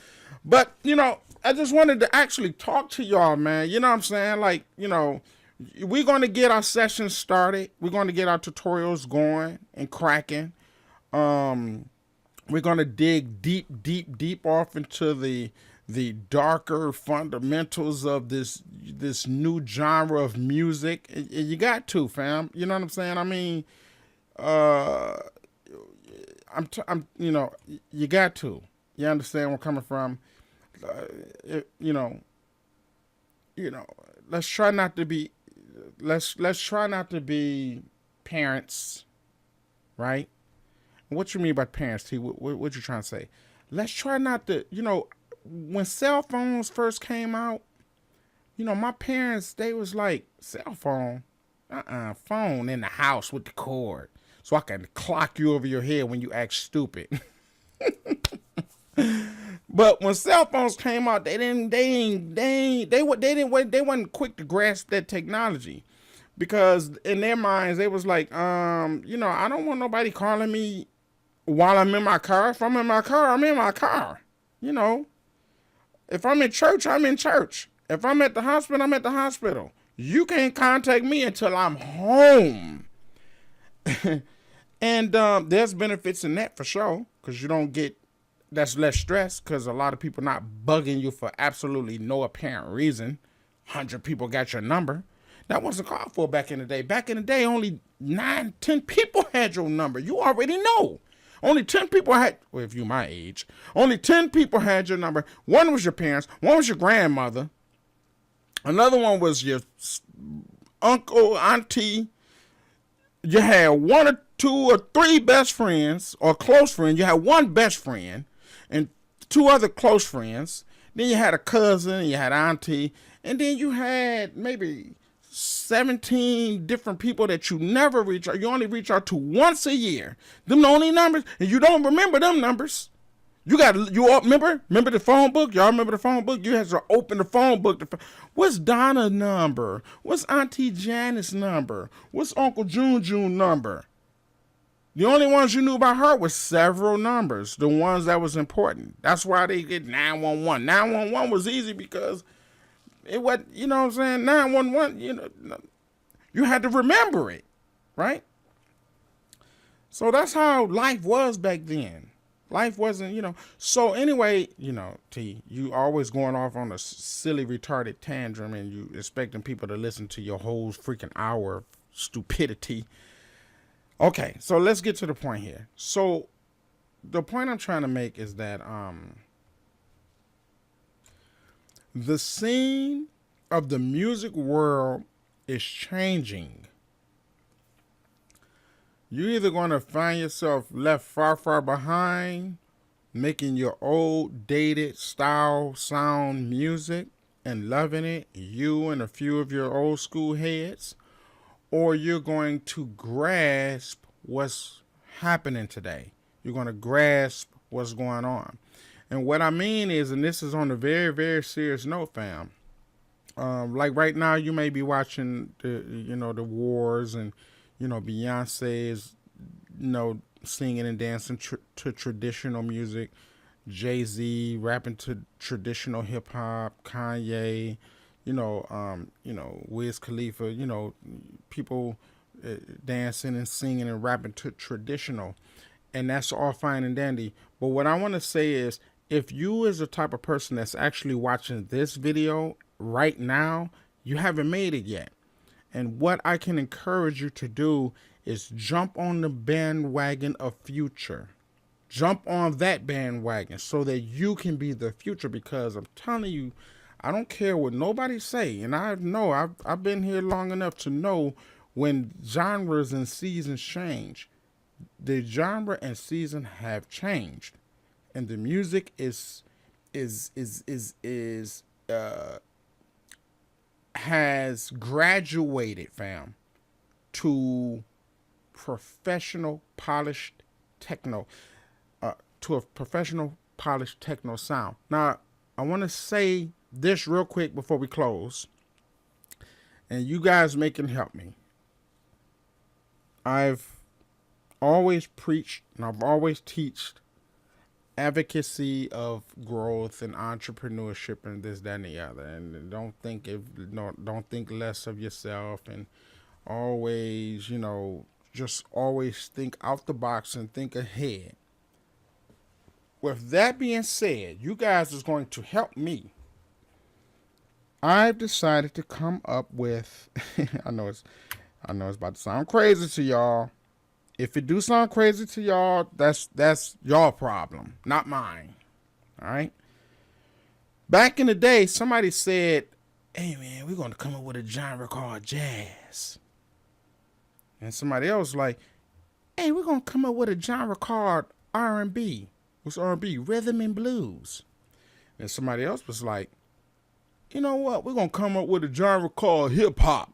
but, I just wanted to actually talk to y'all, man. You know what I'm saying? Like, we're going to get our sessions started. We're going to get our tutorials going and cracking. We're going to dig deep off into the darker fundamentals of this new genre of music. You got to, fam. You know what I'm saying? I mean, you got to. You understand where I'm coming from? Let's try not to be. Let's try not to be parents, right? What you mean by parents, T? What you trying to say? Let's try not to. When cell phones first came out, my parents, they was like, cell phone, phone in the house with the cord, so I can clock you over your head when you act stupid. But when cell phones came out, they wasn't quick to grasp that technology, because in their minds they was like, I don't want nobody calling me while I'm in my car. If I'm in my car, I'm in my car. If I'm in church, I'm in church. If I'm at the hospital, I'm at the hospital. You can't contact me until I'm home. And there's benefits in that for sure, because you don't get, that's less stress, because a lot of people not bugging you for absolutely no apparent reason. 100 people got your number. That wasn't called for back in the day. Back in the day, only 9, 10 people had your number. You already know. Only 10 people had, well, if you my age, only 10 people had your number. One was your parents. One was your grandmother. Another one was your uncle, auntie. You had 1 or 2 or 3 best friends or close friends. You had 1 best friend and 2 other close friends. Then you had a cousin, you had auntie, and then you had maybe 17 different people that you never reach out. You only reach out to once a year. Them the only numbers, and you don't remember them numbers. You all remember the phone book? Y'all remember the phone book? You had to open the phone book. What's Donna's number? What's Auntie Janice's number? What's Uncle June number? The only ones you knew about her was several numbers, the ones that was important. That's why they get 911. 911 was easy because it was, you know what I'm saying? 911, you had to remember it, right? So that's how life was back then. Life wasn't, So anyway, T, you always going off on a silly, retarded tantrum and you expecting people to listen to your whole freaking hour of stupidity. Okay, so let's get to the point here. So the point I'm trying to make is that The scene of the music world is changing. You're either going to find yourself left far, far behind, making your old, dated style, sound music and loving it, you and a few of your old school heads, or you're going to grasp what's happening today. You're going to grasp what's going on. And what I mean is, and this is on a very, very serious note, fam. Like right now, you may be watching the wars, and Beyonce is singing and dancing to traditional music. Jay-Z rapping to traditional hip hop. Kanye, Wiz Khalifa, people dancing and singing and rapping to traditional, and that's all fine and dandy. But what I want to say is, if you is the type of person that's actually watching this video right now, you haven't made it yet. And what I can encourage you to do is jump on the bandwagon of future. Jump on that bandwagon so that you can be the future, because I'm telling you, I don't care what nobody say. And I know I've been here long enough to know when genres and seasons change. The genre and season have changed. And the music has graduated, fam, to professional polished techno, to a professional polished techno sound. Now, I want to say this real quick before we close, and you guys can help me. I've always preached and I've always teached advocacy of growth and entrepreneurship and this, that, and the other. And don't think less of yourself, and always, just always think out the box and think ahead. With that being said, you guys is going to help me. I've decided to come up with I know it's about to sound crazy to y'all. If it do sound crazy to y'all, that's y'all problem, not mine. All right? Back in the day, somebody said, "Hey man, we're going to come up with a genre called jazz." And somebody else was like, "Hey, we're going to come up with a genre called R&B." What's R&B? Rhythm and blues. And somebody else was like, "You know what? We're going to come up with a genre called hip hop."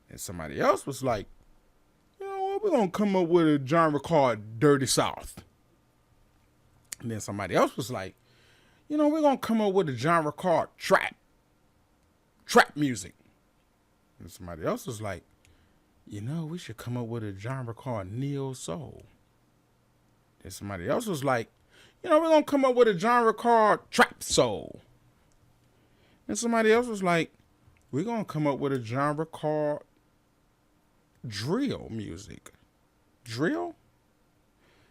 And somebody else was like, "You know what? We're going to come up with a genre called Dirty South." And then somebody else was like, "You know, we're going to come up with a genre called trap music." And somebody else was like, "You know, we should come up with a genre called neo soul." And somebody else was like, "You know, we're going to come up with a genre called trap soul." And somebody else was like, "We're going to come up with a genre called drill music." Drill?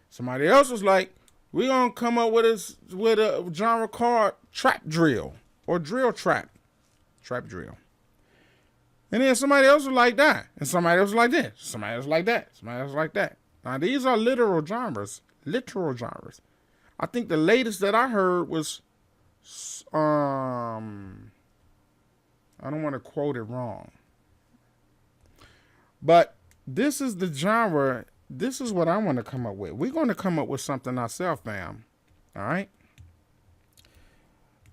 Somebody else was like, "We're going to come up with a genre called trap drill or drill trap drill." And then somebody else was like that. And somebody else was like this. Somebody else like that. Somebody else like that. Now, these are literal genres. I think the latest that I heard was, I don't want to quote it wrong, but this is the genre. This is what I want to come up with. We're going to come up with something ourselves, fam. All right.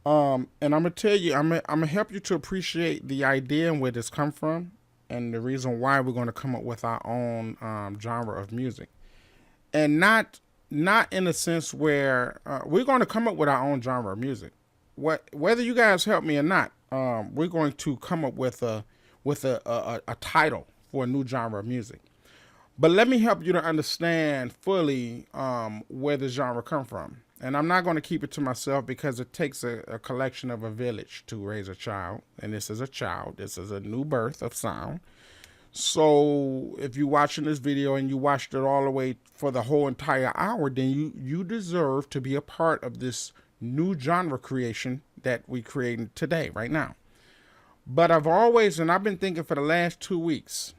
And I'm gonna tell you, I'm gonna help you to appreciate the idea and where this come from, and the reason why we're going to come up with our own genre of music, and not in a sense where we're going to come up with our own genre of music. Whether you guys help me or not, we're going to come up with a title for a new genre of music. But let me help you to understand fully where the genre come from. And I'm not going to keep it to myself, because it takes a collection of a village to raise a child. And this is a child. This is a new birth of sound. So if you're watching this video and you watched it all the way for the whole entire hour, then you deserve to be a part of this new genre creation that we creating today, right now. But I've been thinking for the last 2 weeks,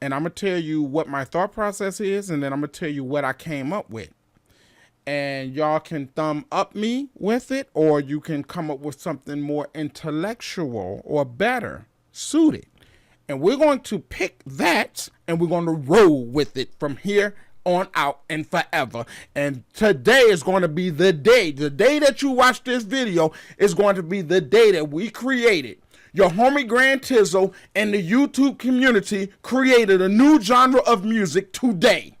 and I'm going to tell you what my thought process is, and then I'm going to tell you what I came up with. and y'all can thumb up me with it, or you can come up with something more intellectual or better suited. And we're going to pick that and we're going to roll with it from here on out and forever. And today is going to be the day that you watch this video is going to be the day that we created. Your homie Grand Tizzle and the YouTube community created a new genre of music today.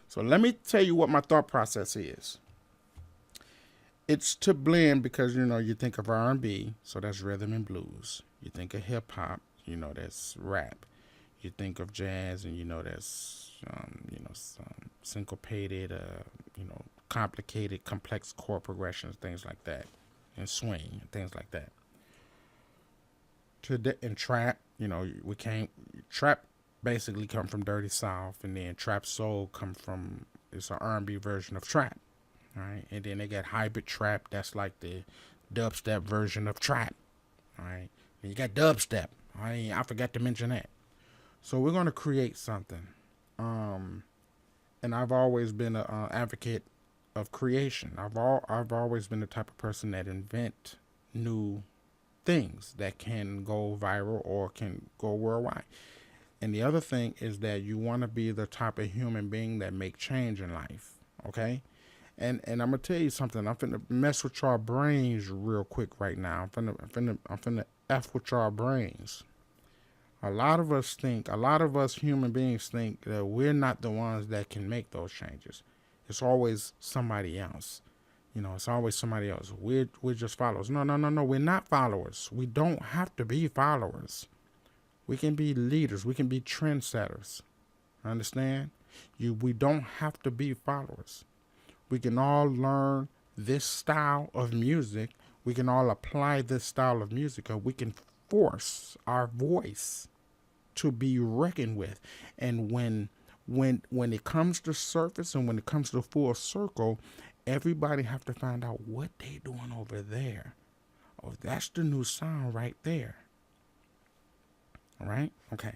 So let me tell you what my thought process is. It's to blend because, you know, you think of R&B, so that's rhythm and blues. You think of hip hop, you know, that's rap. You think of jazz, and you know, that's, some syncopated, complicated, complex chord progressions, things like that, and swing, and things like that. And trap, you know, trap basically come from Dirty South, and then trap soul come from, it's an R&B version of trap, right? And then they got hybrid trap, that's like the dubstep version of trap, all right? And you got dubstep, I forgot to mention that. So we're going to create something, and I've always been an advocate of creation. I've always been the type of person that invent new things that can go viral or can go worldwide. And the other thing is that you want to be the type of human being that make change in life, okay? And I'm gonna tell you something. I'm finna mess with your brains real quick right now. I'm finna F with your brains. A lot of us human beings think that we're not the ones that can make those changes. It's always somebody else. You know, it's always somebody else. We're just followers. No. We're not followers. We don't have to be followers. We can be leaders. We can be trendsetters. Understand? We don't have to be followers. We can all learn this style of music. We can all apply this style of music, or we can force our voice to be reckoned with. And when it comes to surface and when it comes to full circle, everybody have to find out what they doing over there. Oh, that's the new sound right there. All right? Okay.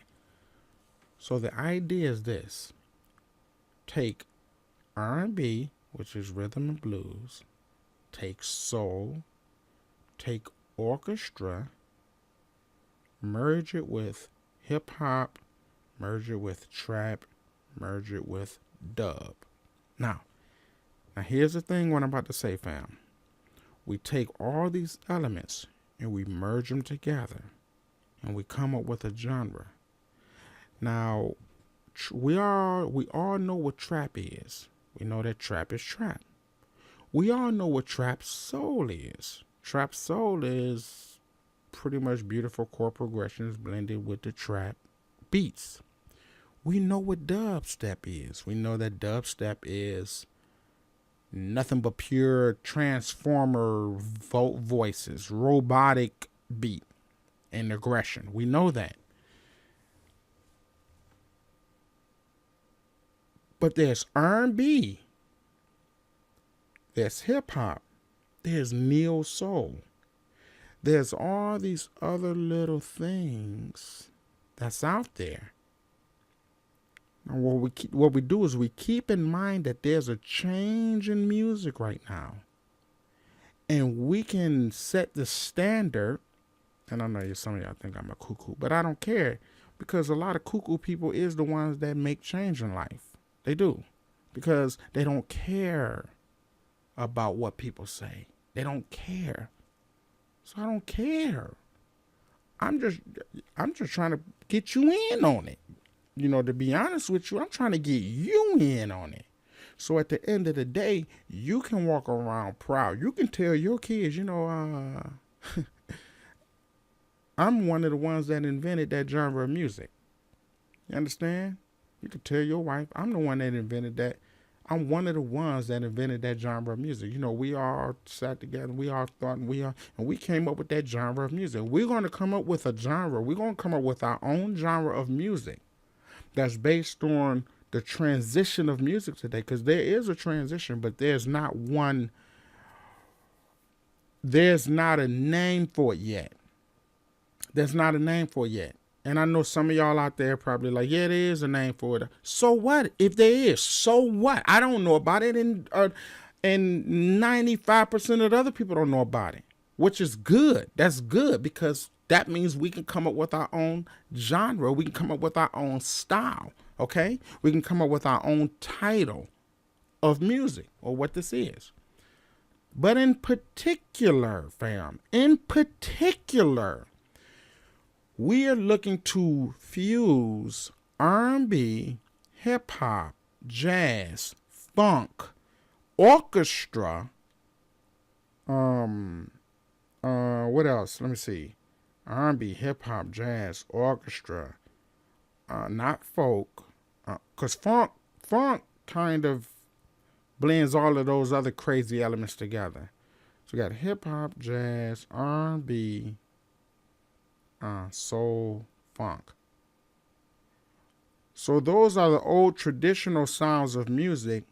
So the idea is this. Take R&B, which is rhythm and blues. Take soul. Take orchestra. Merge it with hip-hop. Merge it with trap. Merge it with dub. Now here's the thing what I'm about to say, fam. We take all these elements and we merge them together and we come up with a genre. Now, we all know what trap is. We know that trap is trap. We all know what trap soul is. Trap soul is pretty much beautiful chord progressions blended with the trap beats. We know what dubstep is. We know that dubstep is nothing but pure transformer voices, robotic beat and aggression. We know that. But there's R&B, there's hip-hop, there's neo soul. There's all these other little things that's out there. And what we do is we keep in mind that there's a change in music right now. And we can set the standard. And I know some of y'all think I'm a cuckoo, but I don't care. Because a lot of cuckoo people is the ones that make change in life. They do. Because they don't care about what people say. They don't care. So I don't care. I'm just trying to get you in on it. You know, to be honest with you, I'm trying to get you in on it. So at the end of the day, you can walk around proud. You can tell your kids, you know, I'm one of the ones that invented that genre of music. You understand? You can tell your wife, I'm the one that invented that. I'm one of the ones that invented that genre of music. You know, we all sat together, we all thought, and we came up with that genre of music. We're going to come up with a genre. We're going to come up with our own genre of music that's based on the transition of music today, because there is a transition, but there's not a name for it yet. There's not a name for it yet. And I know some of y'all out there probably like, yeah, there is a name for it. So what? If there is, so what? I don't know about it, and 95% of the other people don't know about it, which is good. That's good, because that means we can come up with our own genre. We can come up with our own style, okay? We can come up with our own title of music, or what this is. But in particular, fam, we are looking to fuse R&B, hip-hop, jazz, funk, orchestra, what else? Let me see. R&B, hip-hop, jazz, orchestra, not folk, because funk kind of blends all of those other crazy elements together. So we got hip-hop, jazz, R&B, soul, funk. So those are the old traditional sounds of music.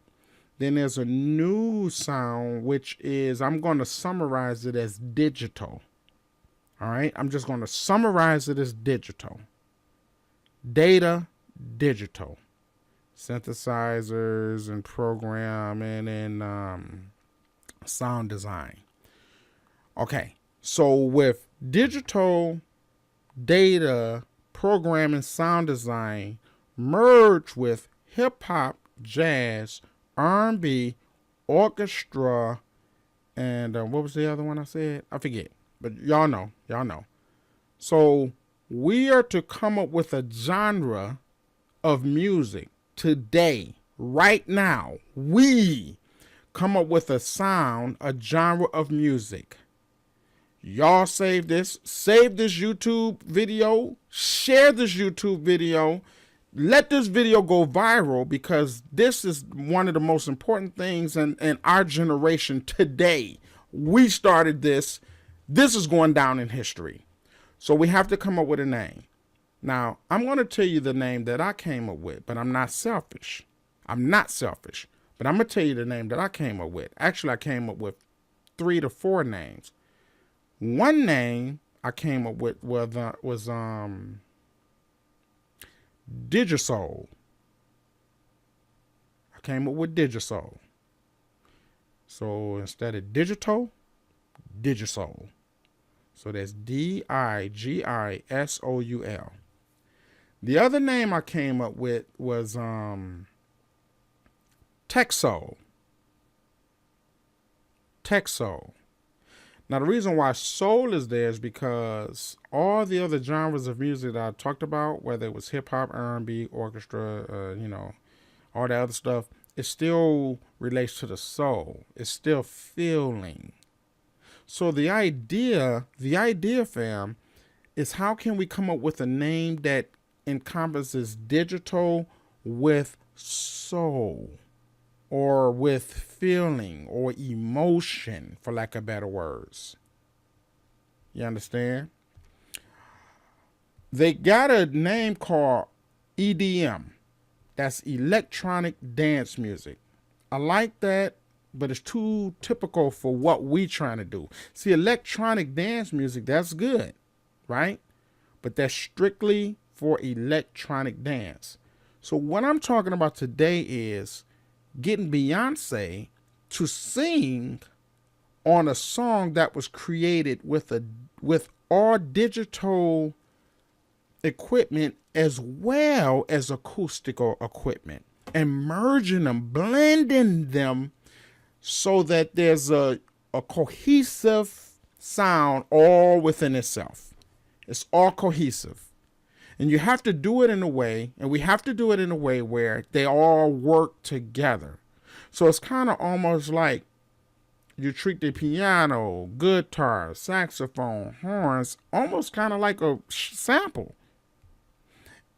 Then there's a new sound, which is, I'm going to summarize it as digital. All right, I'm just going to summarize it as digital. Data, digital. Synthesizers and programming and sound design. Okay, so with digital, data, programming, sound design, merge with hip hop, jazz, R&B, orchestra, and what was the other one I said? I forget, but y'all know. So we are to come up with a genre of music today, right now. We come up with a sound, a genre of music. Y'all save this YouTube video, share this YouTube video, let this video go viral, because this is one of the most important things in our generation today. We started this. This is going down in history. So we have to come up with a name. Now, I'm going to tell you the name that I came up with, but I'm not selfish. But I'm going to tell you the name that I came up with. Actually, I came up with 3 to 4 names. One name I came up with was DigiSoul. I came up with DigiSoul. So instead of digital, DigiSoul. So that's DIGISOUL. The other name I came up with was TECHNISOUL. TECHNISOUL. Now, the reason why soul is there is because all the other genres of music that I talked about, whether it was hip-hop, R&B, orchestra, all that other stuff, it still relates to the soul. It's still feeling. So the idea, fam, is how can we come up with a name that encompasses digital with soul, or with feeling or emotion, for lack of better words. You understand? They got a name called EDM. That's electronic dance music. I like that, but it's too typical for what we trying to do. See, electronic dance music, that's good, right? But that's strictly for electronic dance. So what I'm talking about today is getting Beyonce to sing on a song that was created with all digital equipment as well as acoustical equipment, and merging them, blending them, so that there's a cohesive sound all within itself. It's all cohesive. And you have to do it in a way, and we have to do it in a way where they all work together. So it's kind of almost like you treat the piano, guitar, saxophone, horns, almost kind of like a sample.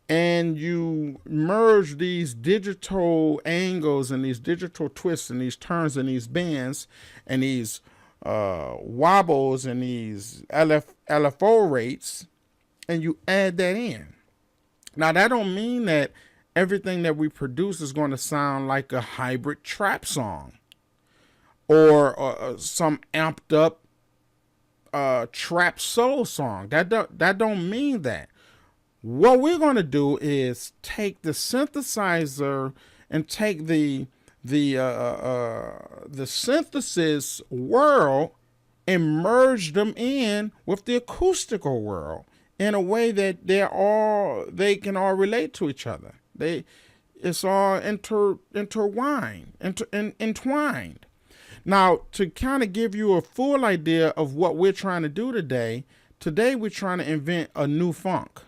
And you merge these digital angles and these digital twists and these turns and these bends and these wobbles and these LFO rates, and you add that in. Now, that don't mean that everything that we produce is going to sound like a hybrid trap song or some amped up trap soul song. That don't mean that. What we're going to do is take the synthesizer and take the synthesis world and merge them in with the acoustical world in a way that they can all relate to each other. It's all entwined. Now, to kind of give you a full idea of what we're trying to do today we're trying to invent a new funk.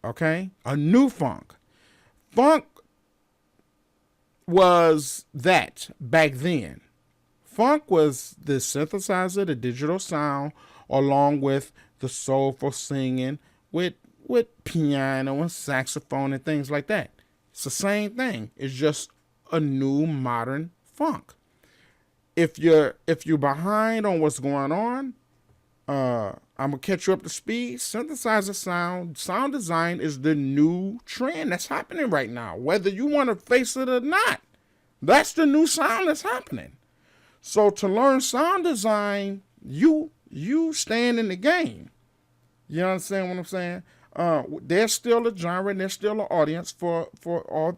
Okay? A new funk. Funk was that back then. Funk was the synthesizer, the digital sound, along with the soulful singing with piano and saxophone and things like that. It's the same thing. It's just a new modern funk. If you're behind on what's going on, I'm gonna catch you up to speed. Synthesizer sound design is the new trend that's happening right now. Whether you want to face it or not, that's the new sound that's happening. So to learn sound design, you stand in the game. You understand what I'm saying? There's still a genre and there's still an audience for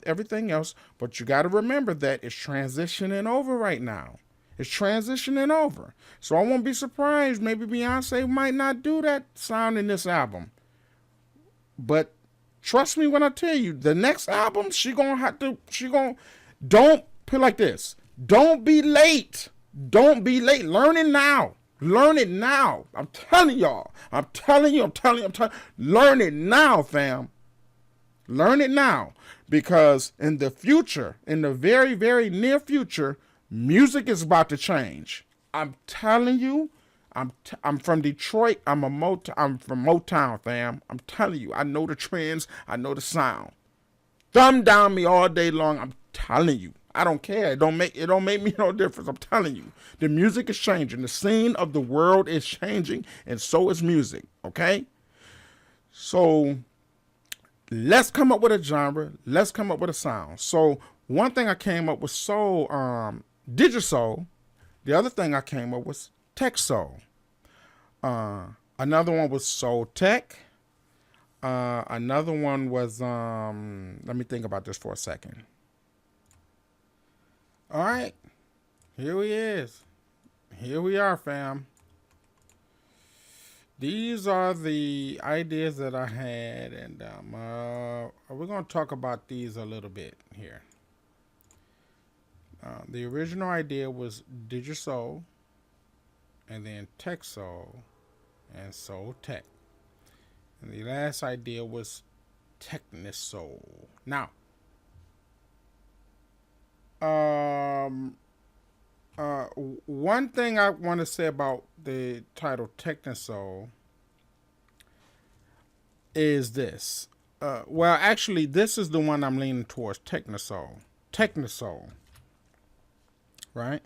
everything else, but you got to remember that it's transitioning over right now. It's transitioning over. So I won't be surprised. Maybe Beyonce might not do that sound in this album. But trust me when I tell you, the next album, don't put it like this. Don't be late. Don't be late. Learn it now. Learn it now. I'm telling y'all. I'm telling you. Learn it now, fam. Learn it now. Because in the future, in the very, very near future, music is about to change. I'm telling you. I'm from Detroit. I'm from Motown, fam. I'm telling you. I know the trends. I know the sound. Thumb down me all day long. I'm telling you. I don't care. It don't make me no difference. I'm telling you. The music is changing. The scene of the world is changing, and so is music. Okay? So let's come up with a genre. Let's come up with a sound. So one thing I came up with soul, DigiSoul. The other thing I came up with TECHNISOUL. Another one was Soul Tech. Another one was let me think about this for a second. All right, here he is. Here we are, fam. These are the ideas that I had, and we're going to talk about these a little bit here. The original idea was DigiSoul, and then TECHNISOUL, and Soul Tech. And the last idea was TECHNISOUL. Now, one thing I want to say about the title TECHNISOUL is this. Well, actually, this is the one I'm leaning towards, TECHNISOUL. TECHNISOUL. Right?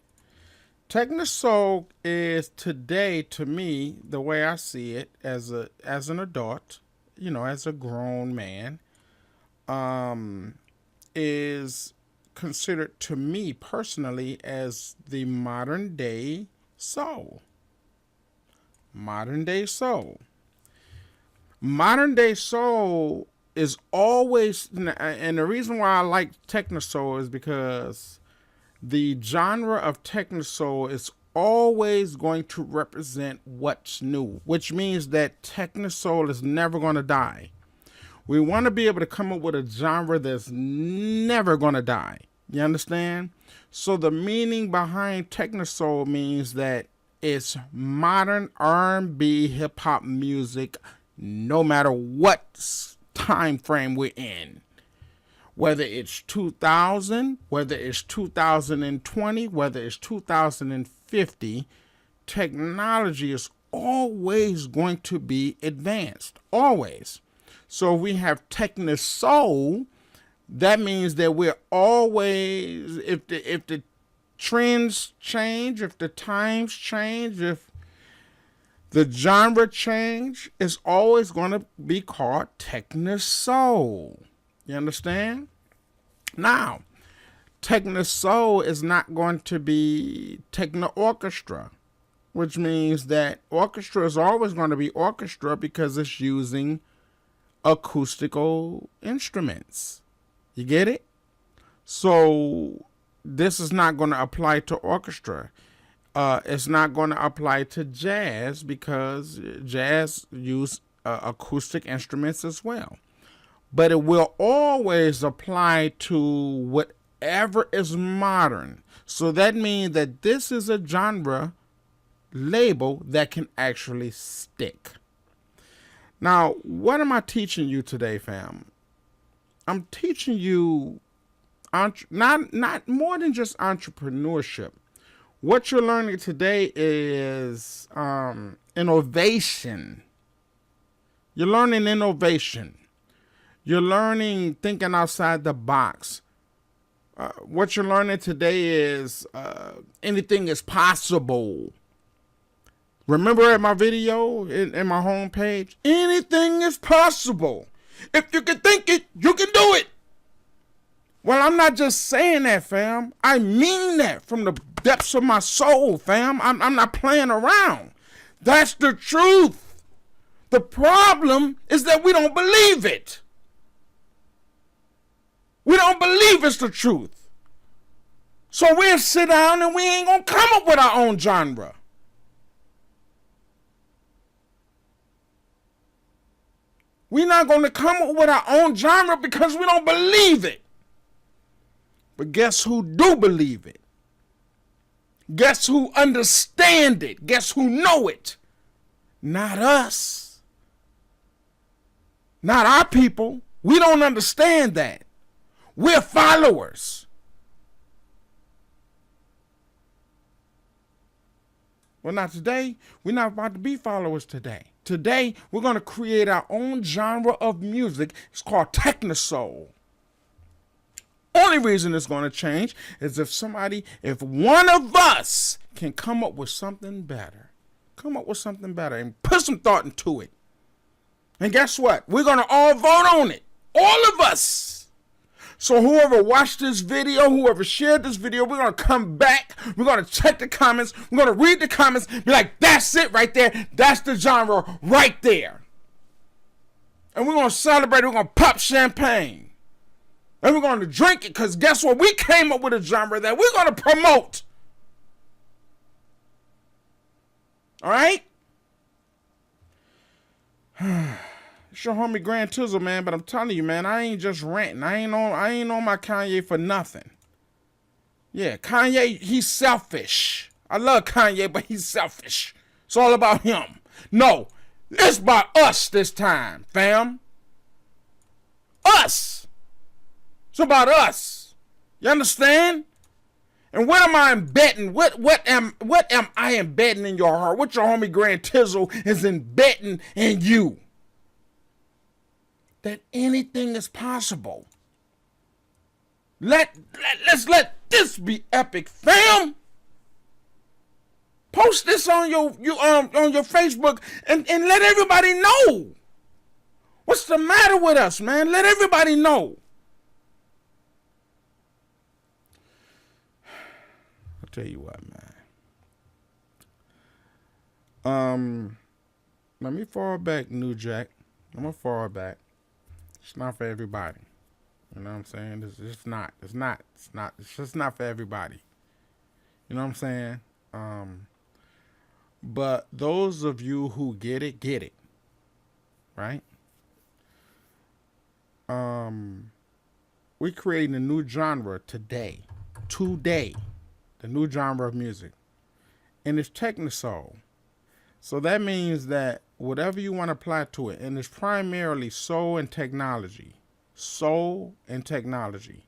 TECHNISOUL is today, to me, the way I see it, as an adult, as a grown man, is considered to me personally as the modern day soul. Modern day soul. Modern day soul is always, and the reason why I like TECHNISOUL is because the genre of TECHNISOUL is always going to represent what's new, which means that TECHNISOUL is never going to die. We want to be able to come up with a genre that's never going to die. You understand? So the meaning behind TECHNISOUL means that it's modern R&B hip hop music, no matter what time frame we're in. Whether it's 2000, whether it's 2020, whether it's 2050, technology is always going to be advanced. Always. So if we have TECHNISOUL, that means that we're always, if the trends change, if the times change, if the genre change, it's always going to be called TECHNISOUL. You understand? Now, TECHNISOUL is not going to be techno orchestra, which means that orchestra is always going to be orchestra because it's using acoustical instruments. You get it? So this is not going to apply to orchestra. It's not going to apply to jazz because jazz use acoustic instruments as well. But it will always apply to whatever is modern. So that means that this is a genre label that can actually stick. Now, what am I teaching you today, fam? I'm teaching you not more than just entrepreneurship. What you're learning today is innovation. You're learning innovation. You're learning thinking outside the box. What you're learning today is anything is possible. Remember at my video in my homepage, anything is possible. If you can think it, you can do it. Well, I'm not just saying that, fam. I mean that from the depths of my soul, fam. I'm not playing around. That's the truth. The problem is that we don't believe it. We don't believe it's the truth. So we'll sit down and we ain't gonna come up with our own genre. We're not going to come up with our own genre because we don't believe it. But guess who do believe it? Guess who understand it? Guess who know it? Not us. Not our people. We don't understand that. We're followers. Well, not today. We're not about to be followers today. Today, we're going to create our own genre of music. It's called TECHNISOUL. Only reason it's going to change is if one of us can come up with something better. Come up with something better and put some thought into it. And guess what? We're going to all vote on it. All of us. So whoever watched this video, whoever shared this video, we're going to come back. We're going to check the comments. We're going to read the comments. Be like, that's it right there. That's the genre right there. And we're going to celebrate. We're going to pop champagne. And we're going to drink it because guess what? We came up with a genre that we're going to promote. All right? It's your homie Grand Tizzle, man, but I'm telling you, man, I ain't just ranting. I ain't on my Kanye for nothing. Yeah, Kanye, he's selfish. I love Kanye, but he's selfish. It's all about him. No, it's about us this time, fam. Us. It's about us. You understand? And what am I embedding? What am I embedding in your heart? What your homie Grand Tizzle is embedding in you? That anything is possible. Let's let this be epic, fam. Post this on your Facebook and let everybody know. What's the matter with us, man? Let everybody know. I'll tell you what, man. Let me fall back, New Jack. I'm gonna fall back. It's not for everybody. You know what I'm saying? It's just not. It's just not for everybody. You know what I'm saying? But those of you who get it, right? We're creating a new genre today. The new genre of music. And it's TECHNISOUL. So that means that whatever you want to apply to it, and it's primarily soul and technology. Soul and technology.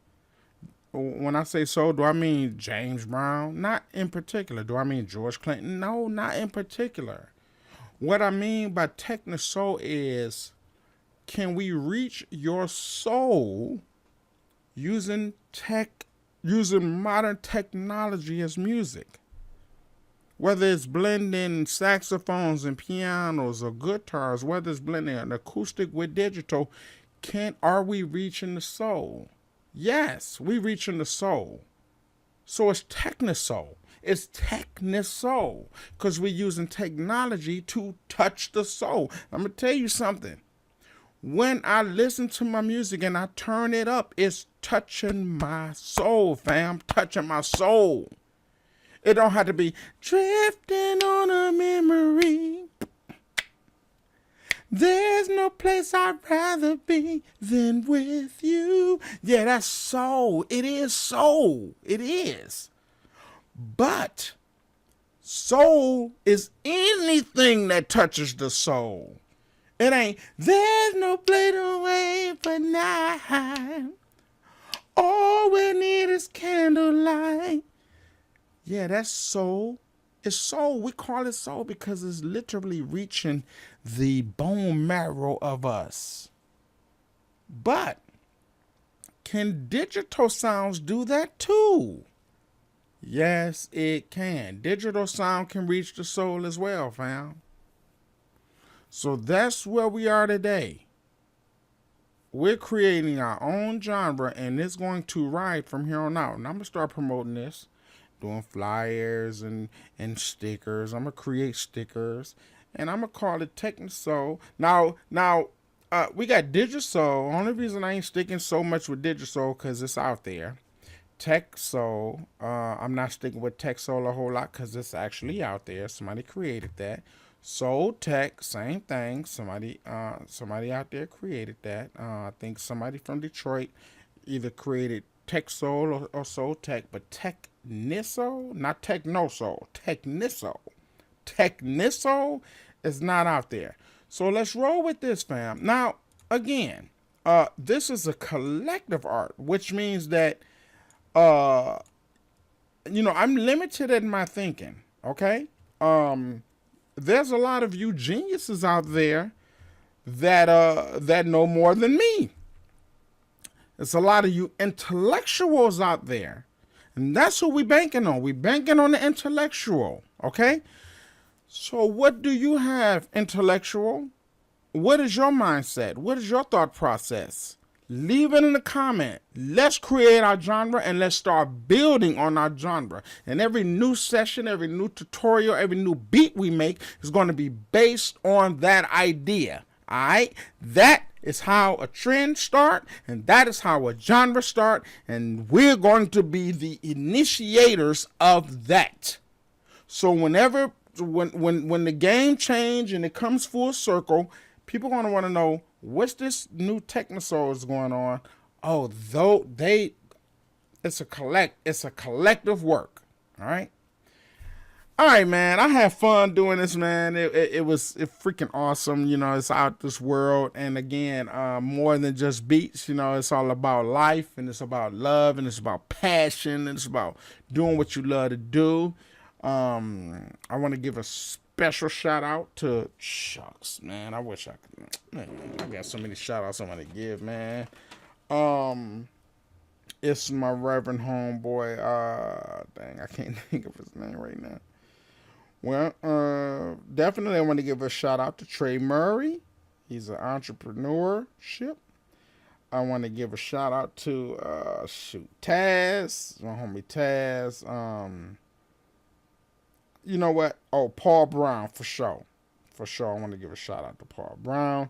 When I say soul, do I mean James Brown? Not in particular. Do I mean George Clinton? No, not in particular. What I mean by TECHNISOUL is, can we reach your soul using modern technology as music? Whether it's blending saxophones and pianos or guitars, whether it's blending an acoustic with digital, are we reaching the soul? Yes, we reaching the soul. So it's TECHNISOUL. It's TECHNISOUL because we're using technology to touch the soul. I'm going to tell you something. when I listen to my music and I turn it up, it's touching my soul, fam. Touching my soul. It don't have to be drifting on a memory. There's no place I'd rather be than with you. Yeah, that's soul. It is soul. It is. But soul is anything that touches the soul. It ain't, there's no place away for night. All we need is candlelight. Yeah, that's soul. It's soul. We call it soul because it's literally reaching the bone marrow of us. But can digital sounds do that too? Yes, it can. Digital sound can reach the soul as well, fam. So that's where we are today. We're creating our own genre, and it's going to ride from here on out. And I'm going to start promoting this, doing flyers and stickers. I'm going to create stickers, and I'm going to call it TECHNISOUL. Now, we got DigiSoul. Only reason I ain't sticking so much with DigiSoul because it's out there. TECHNISOUL. I'm not sticking with TECHNISOUL a whole lot because it's actually out there. Somebody created that. Soul Tech, same thing. Somebody out there created that. I think somebody from Detroit either created TECHNISOUL or Soul Tech, but TECHNISOUL, not TECHNISOUL, TECHNISOUL. TECHNISOUL is not out there. So let's roll with this, fam. Now, again, this is a collective art, which means that, I'm limited in my thinking, okay? There's a lot of you geniuses out there that know more than me. There's a lot of you intellectuals out there. And that's who we banking on. We banking on the intellectual, okay? So what do you have, intellectual? What is your mindset? What is your thought process? Leave it in the comment. Let's create our genre and let's start building on our genre. And every new session, every new tutorial, every new beat we make is going to be based on that idea. All right? That is how a trend start, and that is how a genre start, and we're going to be the initiators of that. So when the game change and it comes full circle, people are going to want to know, what's this new TECHNISOUL is going on? Oh, it's a collective work. All right. All right, man. I had fun doing this, man. It was freaking awesome. It's out this world. And again, more than just beats, it's all about life, and it's about love, and it's about passion, and it's about doing what you love to do. I want to give a special shout out to Shucks, man. I wish I could. Man, I got so many shout outs I want to give, man. It's my Reverend homeboy. Dang, I can't think of his name right now. Well, definitely I want to give a shout out to Trey Murray. He's an entrepreneurship. I want to give a shout out to Taz, my homie Taz. You know what? Oh, Paul Brown, for sure. For sure, I want to give a shout out to Paul Brown.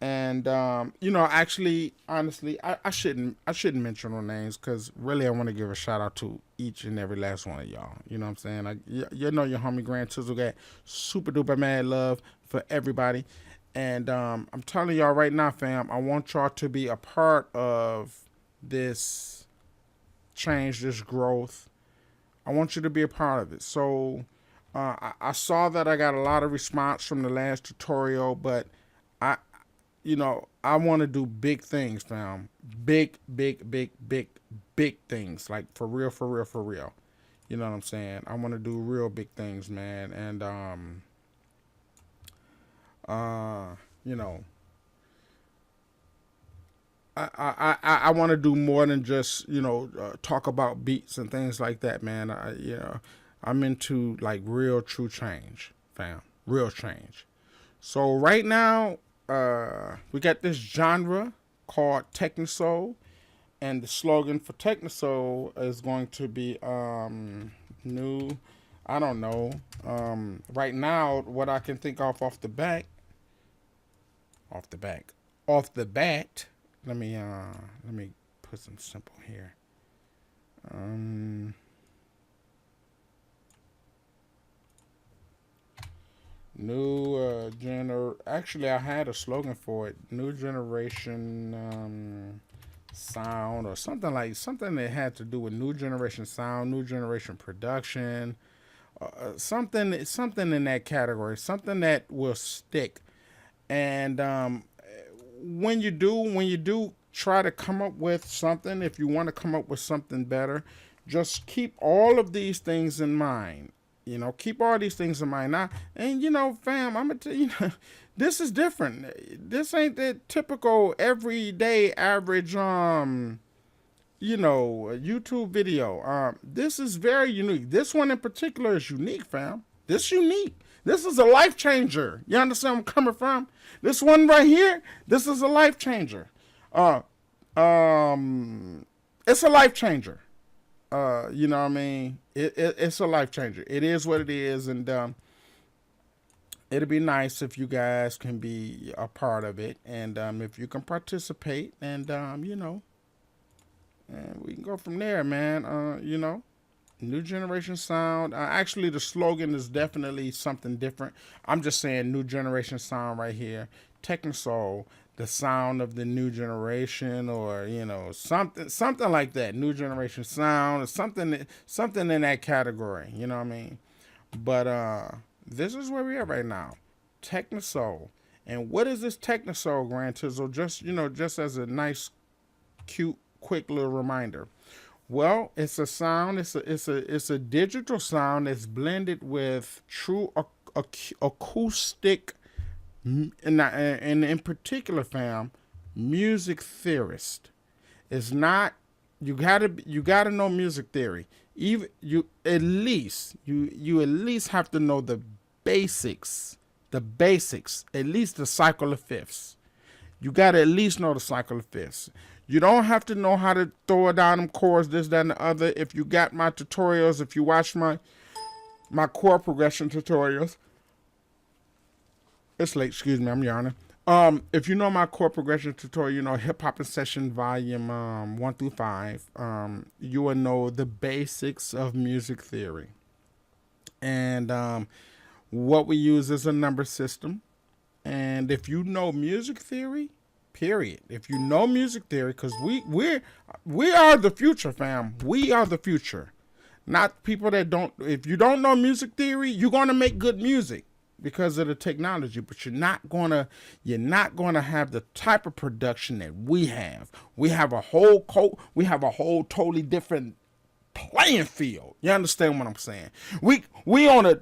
And actually, honestly, I shouldn't mention no names because really I want to give a shout out to each and every last one of y'all. You know what I'm saying? Your homie Grand Tizzle got super duper mad love for everybody. And I'm telling y'all right now, fam, I want y'all to be a part of this change, this growth. I want you to be a part of it. So I saw that I got a lot of response from the last tutorial, but I want to do big things, fam. Big things. Like for real. You know what I'm saying? I want to do real big things, man. And, I want to do more than just, talk about beats and things like that, man. I'm into like real true change, fam. Real change. So right now, we got this genre called TECHNISOUL, and the slogan for TECHNISOUL is going to be new. I don't know. Right now, what I can think of off the back. off the bat, let me put some simple here. Actually, I had a slogan for it. New generation sound, or something that had to do with new generation sound, new generation production, something in that category, something that will stick. And when you do try to come up with something, if you want to come up with something better, just keep all of these things in mind. Keep all these things in mind now. And fam, I'm gonna tell you, this is different. This ain't the typical everyday average YouTube video. This is very unique. This one in particular is unique, fam. This is unique. This is a life changer. You understand where I'm coming from? This one right here, this is a life changer. It's a life changer. You know what I mean? It's a life changer. It is what it is, and it'll be nice if you guys can be a part of it, and if you can participate, and and we can go from there, man. New generation sound. Actually, the slogan is definitely something different. I'm just saying new generation sound right here. TECHNISOUL, the sound of the new generation, or something like that. New generation sound, or something in that category. You know what I mean? But this is where we are right now. TECHNISOUL. And what is this TECHNISOUL, Grand Tizzle? Just as a nice, cute, quick little reminder. Well, it's a sound. It's a digital sound that's blended with true acoustic, and in particular, fam, music theorist. It's not. You gotta know music theory. Even you at least have to know the basics. At least the cycle of fifths. You gotta at least know the cycle of fifths. You don't have to know how to throw down them chords, this, that, and the other. If you got my tutorials, if you watch my chord progression tutorials, it's late. Excuse me, I'm yawning. If you know my chord progression tutorial, Hip Hop in Session Volume 1 through 5, you will know the basics of music theory. And what we use is a number system. And if you know music theory, period. If you know music theory, because we are the future, fam. We are the future. Not people that don't. If you don't know music theory, you're gonna make good music because of the technology, but you're not gonna have the type of production that we have. We have a whole totally different playing field. You understand what I'm saying? We on a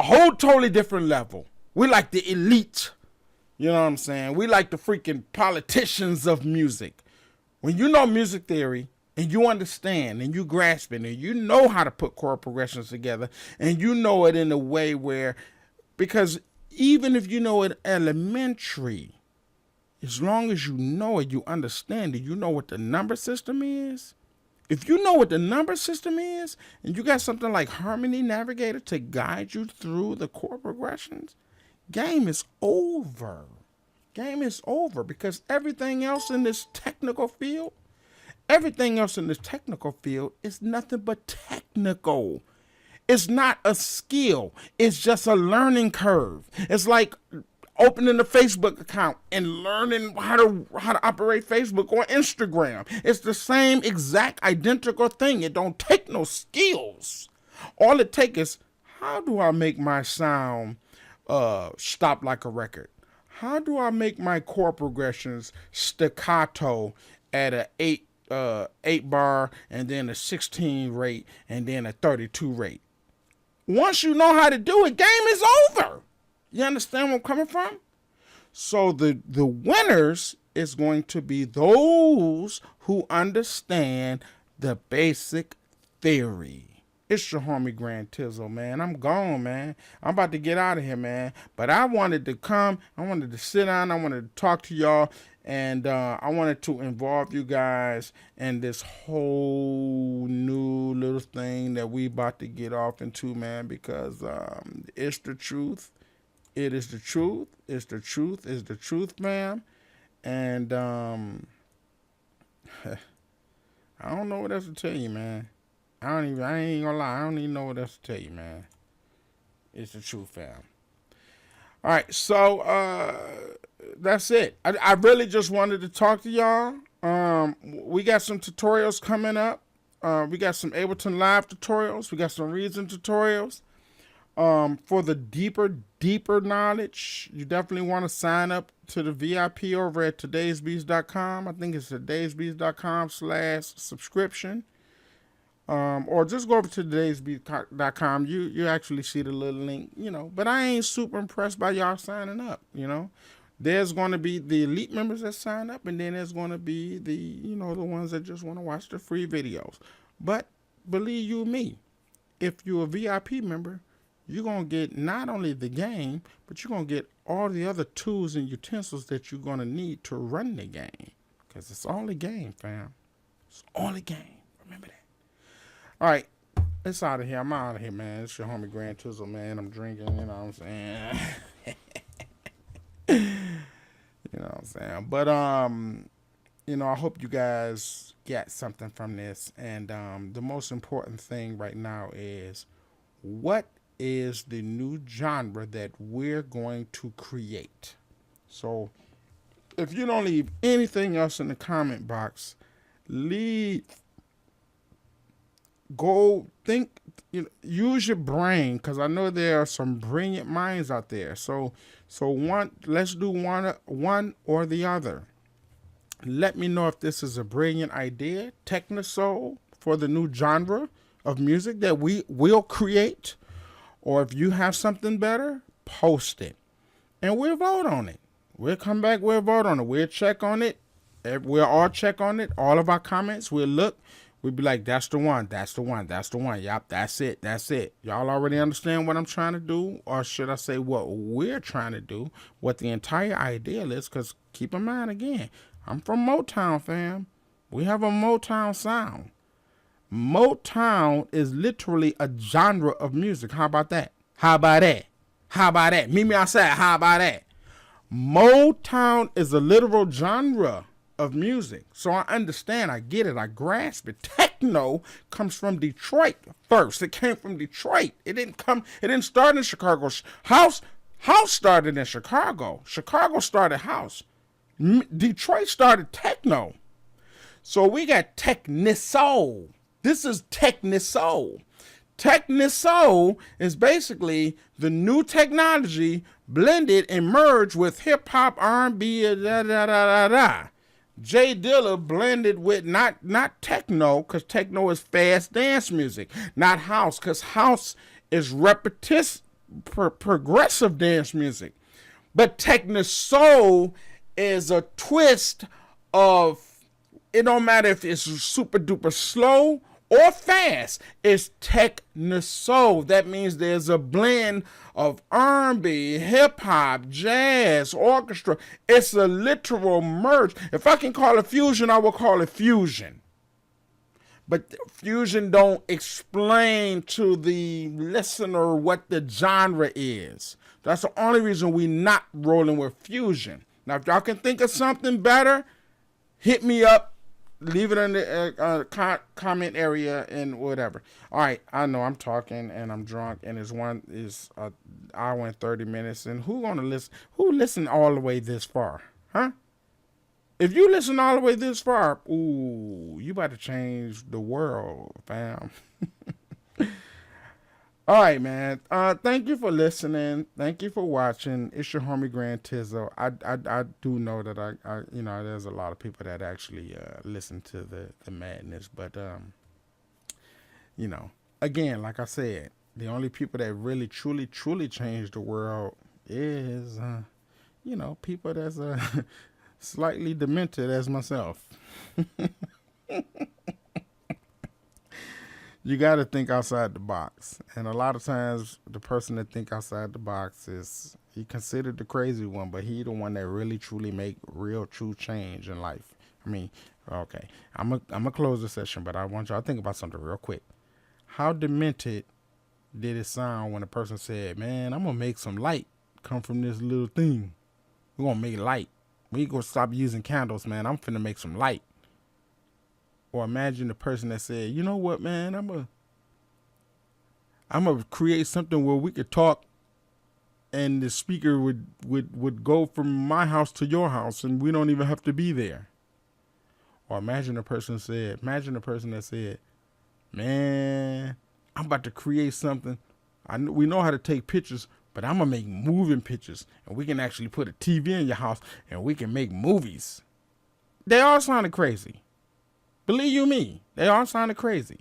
whole totally different level. We like the elite. You know what I'm saying? We like the freaking politicians of music. When you know music theory and you understand and you grasp it and you know how to put chord progressions together and you know it in a way where, because even if you know it elementary, as long as you know it, you understand it, you know what the number system is. If you know what the number system is and you got something like Harmony Navigator to guide you through the chord progressions, game is over. Game is over, because everything else in this technical field is nothing but technical. It's not a skill. It's just a learning curve. It's like opening a Facebook account and learning how to operate Facebook or Instagram. It's the same exact identical thing. It don't take no skills. All it takes is, how do I make my sound stop like a record? How do I make my chord progressions staccato at a 8 bar and then a 16 rate and then a 32 rate? Once you know how to do it, game is over. You understand where I'm coming from? So the winners is going to be those who understand the basic theory. It's your homie Grand Tizzle, man. I'm gone, man. I'm about to get out of here, man. But I wanted to come. I wanted to sit down. I wanted to talk to y'all. And I wanted to involve you guys in this whole new little thing that we about to get off into, man. Because it's the truth. It is the truth. It's the truth. It's the truth, man. And I don't know what else to tell you, man. I ain't gonna lie, I don't even know what else to tell you, man. It's the truth, fam. All right, so that's it. I really just wanted to talk to y'all. We got some tutorials coming up. We got some Ableton Live tutorials. We got some Reason tutorials. For the deeper knowledge, you definitely want to sign up to the VIP over at todaysbeats.com. I think it's todaysbeats.com/subscription. Or just go over to todaysbeats.com. You actually see the little link, But I ain't super impressed by y'all signing up, There's going to be the elite members that sign up, and then there's going to be the, the ones that just want to watch the free videos. But believe you me, if you're a VIP member, you're going to get not only the game, but you're going to get all the other tools and utensils that you're going to need to run the game. Because it's all a game, fam. It's all a game. Remember that. All right. It's out of here. I'm out of here, man. It's your homie Grand Tizzle, man. I'm drinking, you know what I'm saying? You know what I'm saying? But, I hope you guys get something from this. And the most important thing right now is, what is the new genre that we're going to create? So if you don't leave anything else in the comment box, go think, use your brain, because I know there are some brilliant minds out there. So let's do one or the other. Let me know if this is a brilliant idea, TECHNISOUL, for the new genre of music that we will create. Or if you have something better, post it. And we'll vote on it. We'll come back, we'll vote on it. We'll check on it. We'll all check on it. All of our comments, we'll look. We'll be like, that's the one, that's the one, that's the one. Yep, that's it, that's it. Y'all already understand what I'm trying to do? Or should I say what we're trying to do? What the entire idea is? Because keep in mind, again, I'm from Motown, fam. We have a Motown sound. Motown is literally a genre of music. How about that? How about that? How about that? Meet me outside. How about that? Motown is a literal genre of music. So I understand. I get it. I grasp it. Techno comes from Detroit first. It came from Detroit. It didn't start in Chicago. House started in Chicago. Chicago started house. Detroit started techno. So we got TECHNISOUL. This is TECHNISOUL. TECHNISOUL is basically the new technology blended and merged with hip hop, R&B, Jay Dilla blended with not techno, because techno is fast dance music, not house, because house is repetitive, progressive dance music. But TECHNISOUL is a twist of, it don't matter if it's super duper slow or fast, it's TECHNISOUL. That means there's a blend of R&B, hip-hop, jazz, orchestra. It's a literal merge. If I can call it fusion, I will call it fusion. But fusion don't explain to the listener what the genre is. That's the only reason we not rolling with fusion. Now, if y'all can think of something better, hit me up. Leave it in the comment area and whatever. All right, I know I'm talking and I'm drunk, and it's an hour and 30 minutes. And who gonna listen? Who listened all the way this far, huh? If you listen all the way this far, ooh, you about to change the world, fam. All right, man. Thank you for listening. Thank you for watching. It's your homie Grand Tizzle. I do know that I there's a lot of people that actually listen to the madness, but again, like I said, the only people that really truly change the world is people that's slightly demented as myself. You got to think outside the box. And a lot of times, the person that think outside the box is, he considered the crazy one, but he the one that really, truly make real, true change in life. I mean, okay, I'm gonna close the session, but I want y'all to think about something real quick. How demented did it sound when a person said, man, I'm going to make some light come from this little thing. We're going to make light. We ain't gonna stop using candles, man. I'm finna make some light. Or imagine the person that said, you know what, man, I'm gonna create something where we could talk and the speaker would go from my house to your house and we don't even have to be there. Or imagine the person that said, man, I'm about to create something. We know how to take pictures, but I'm gonna make moving pictures, and we can actually put a TV in your house and we can make movies. They all sounded crazy. Believe you me, they all sounded crazy.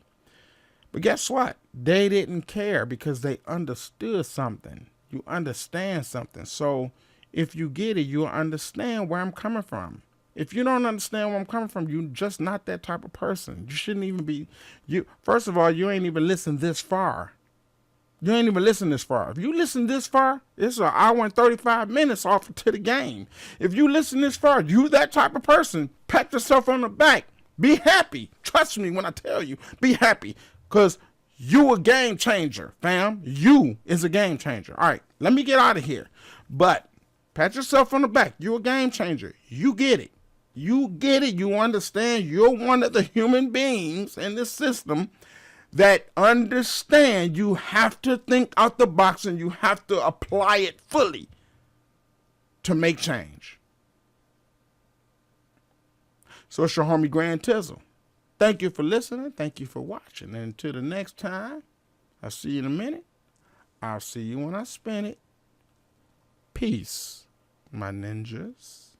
But guess what? They didn't care because they understood something. You understand something. So if you get it, you'll understand where I'm coming from. If you don't understand where I'm coming from, you're just not that type of person. You shouldn't even be. First of all, you ain't even listened this far. You ain't even listened this far. If you listen this far, it's an hour and 35 minutes off to the game. If you listen this far, you that type of person, pat yourself on the back. Be happy. Trust me when I tell you, be happy. Because you a game changer, fam. You is a game changer. All right, let me get out of here. But pat yourself on the back. You a game changer. You get it. You get it. You understand. You're one of the human beings in this system that understand you have to think out the box and you have to apply it fully to make change. So it's your homie Grand Tizzle. Thank you for listening. Thank you for watching. And until the next time, I'll see you in a minute. I'll see you when I spin it. Peace, my ninjas.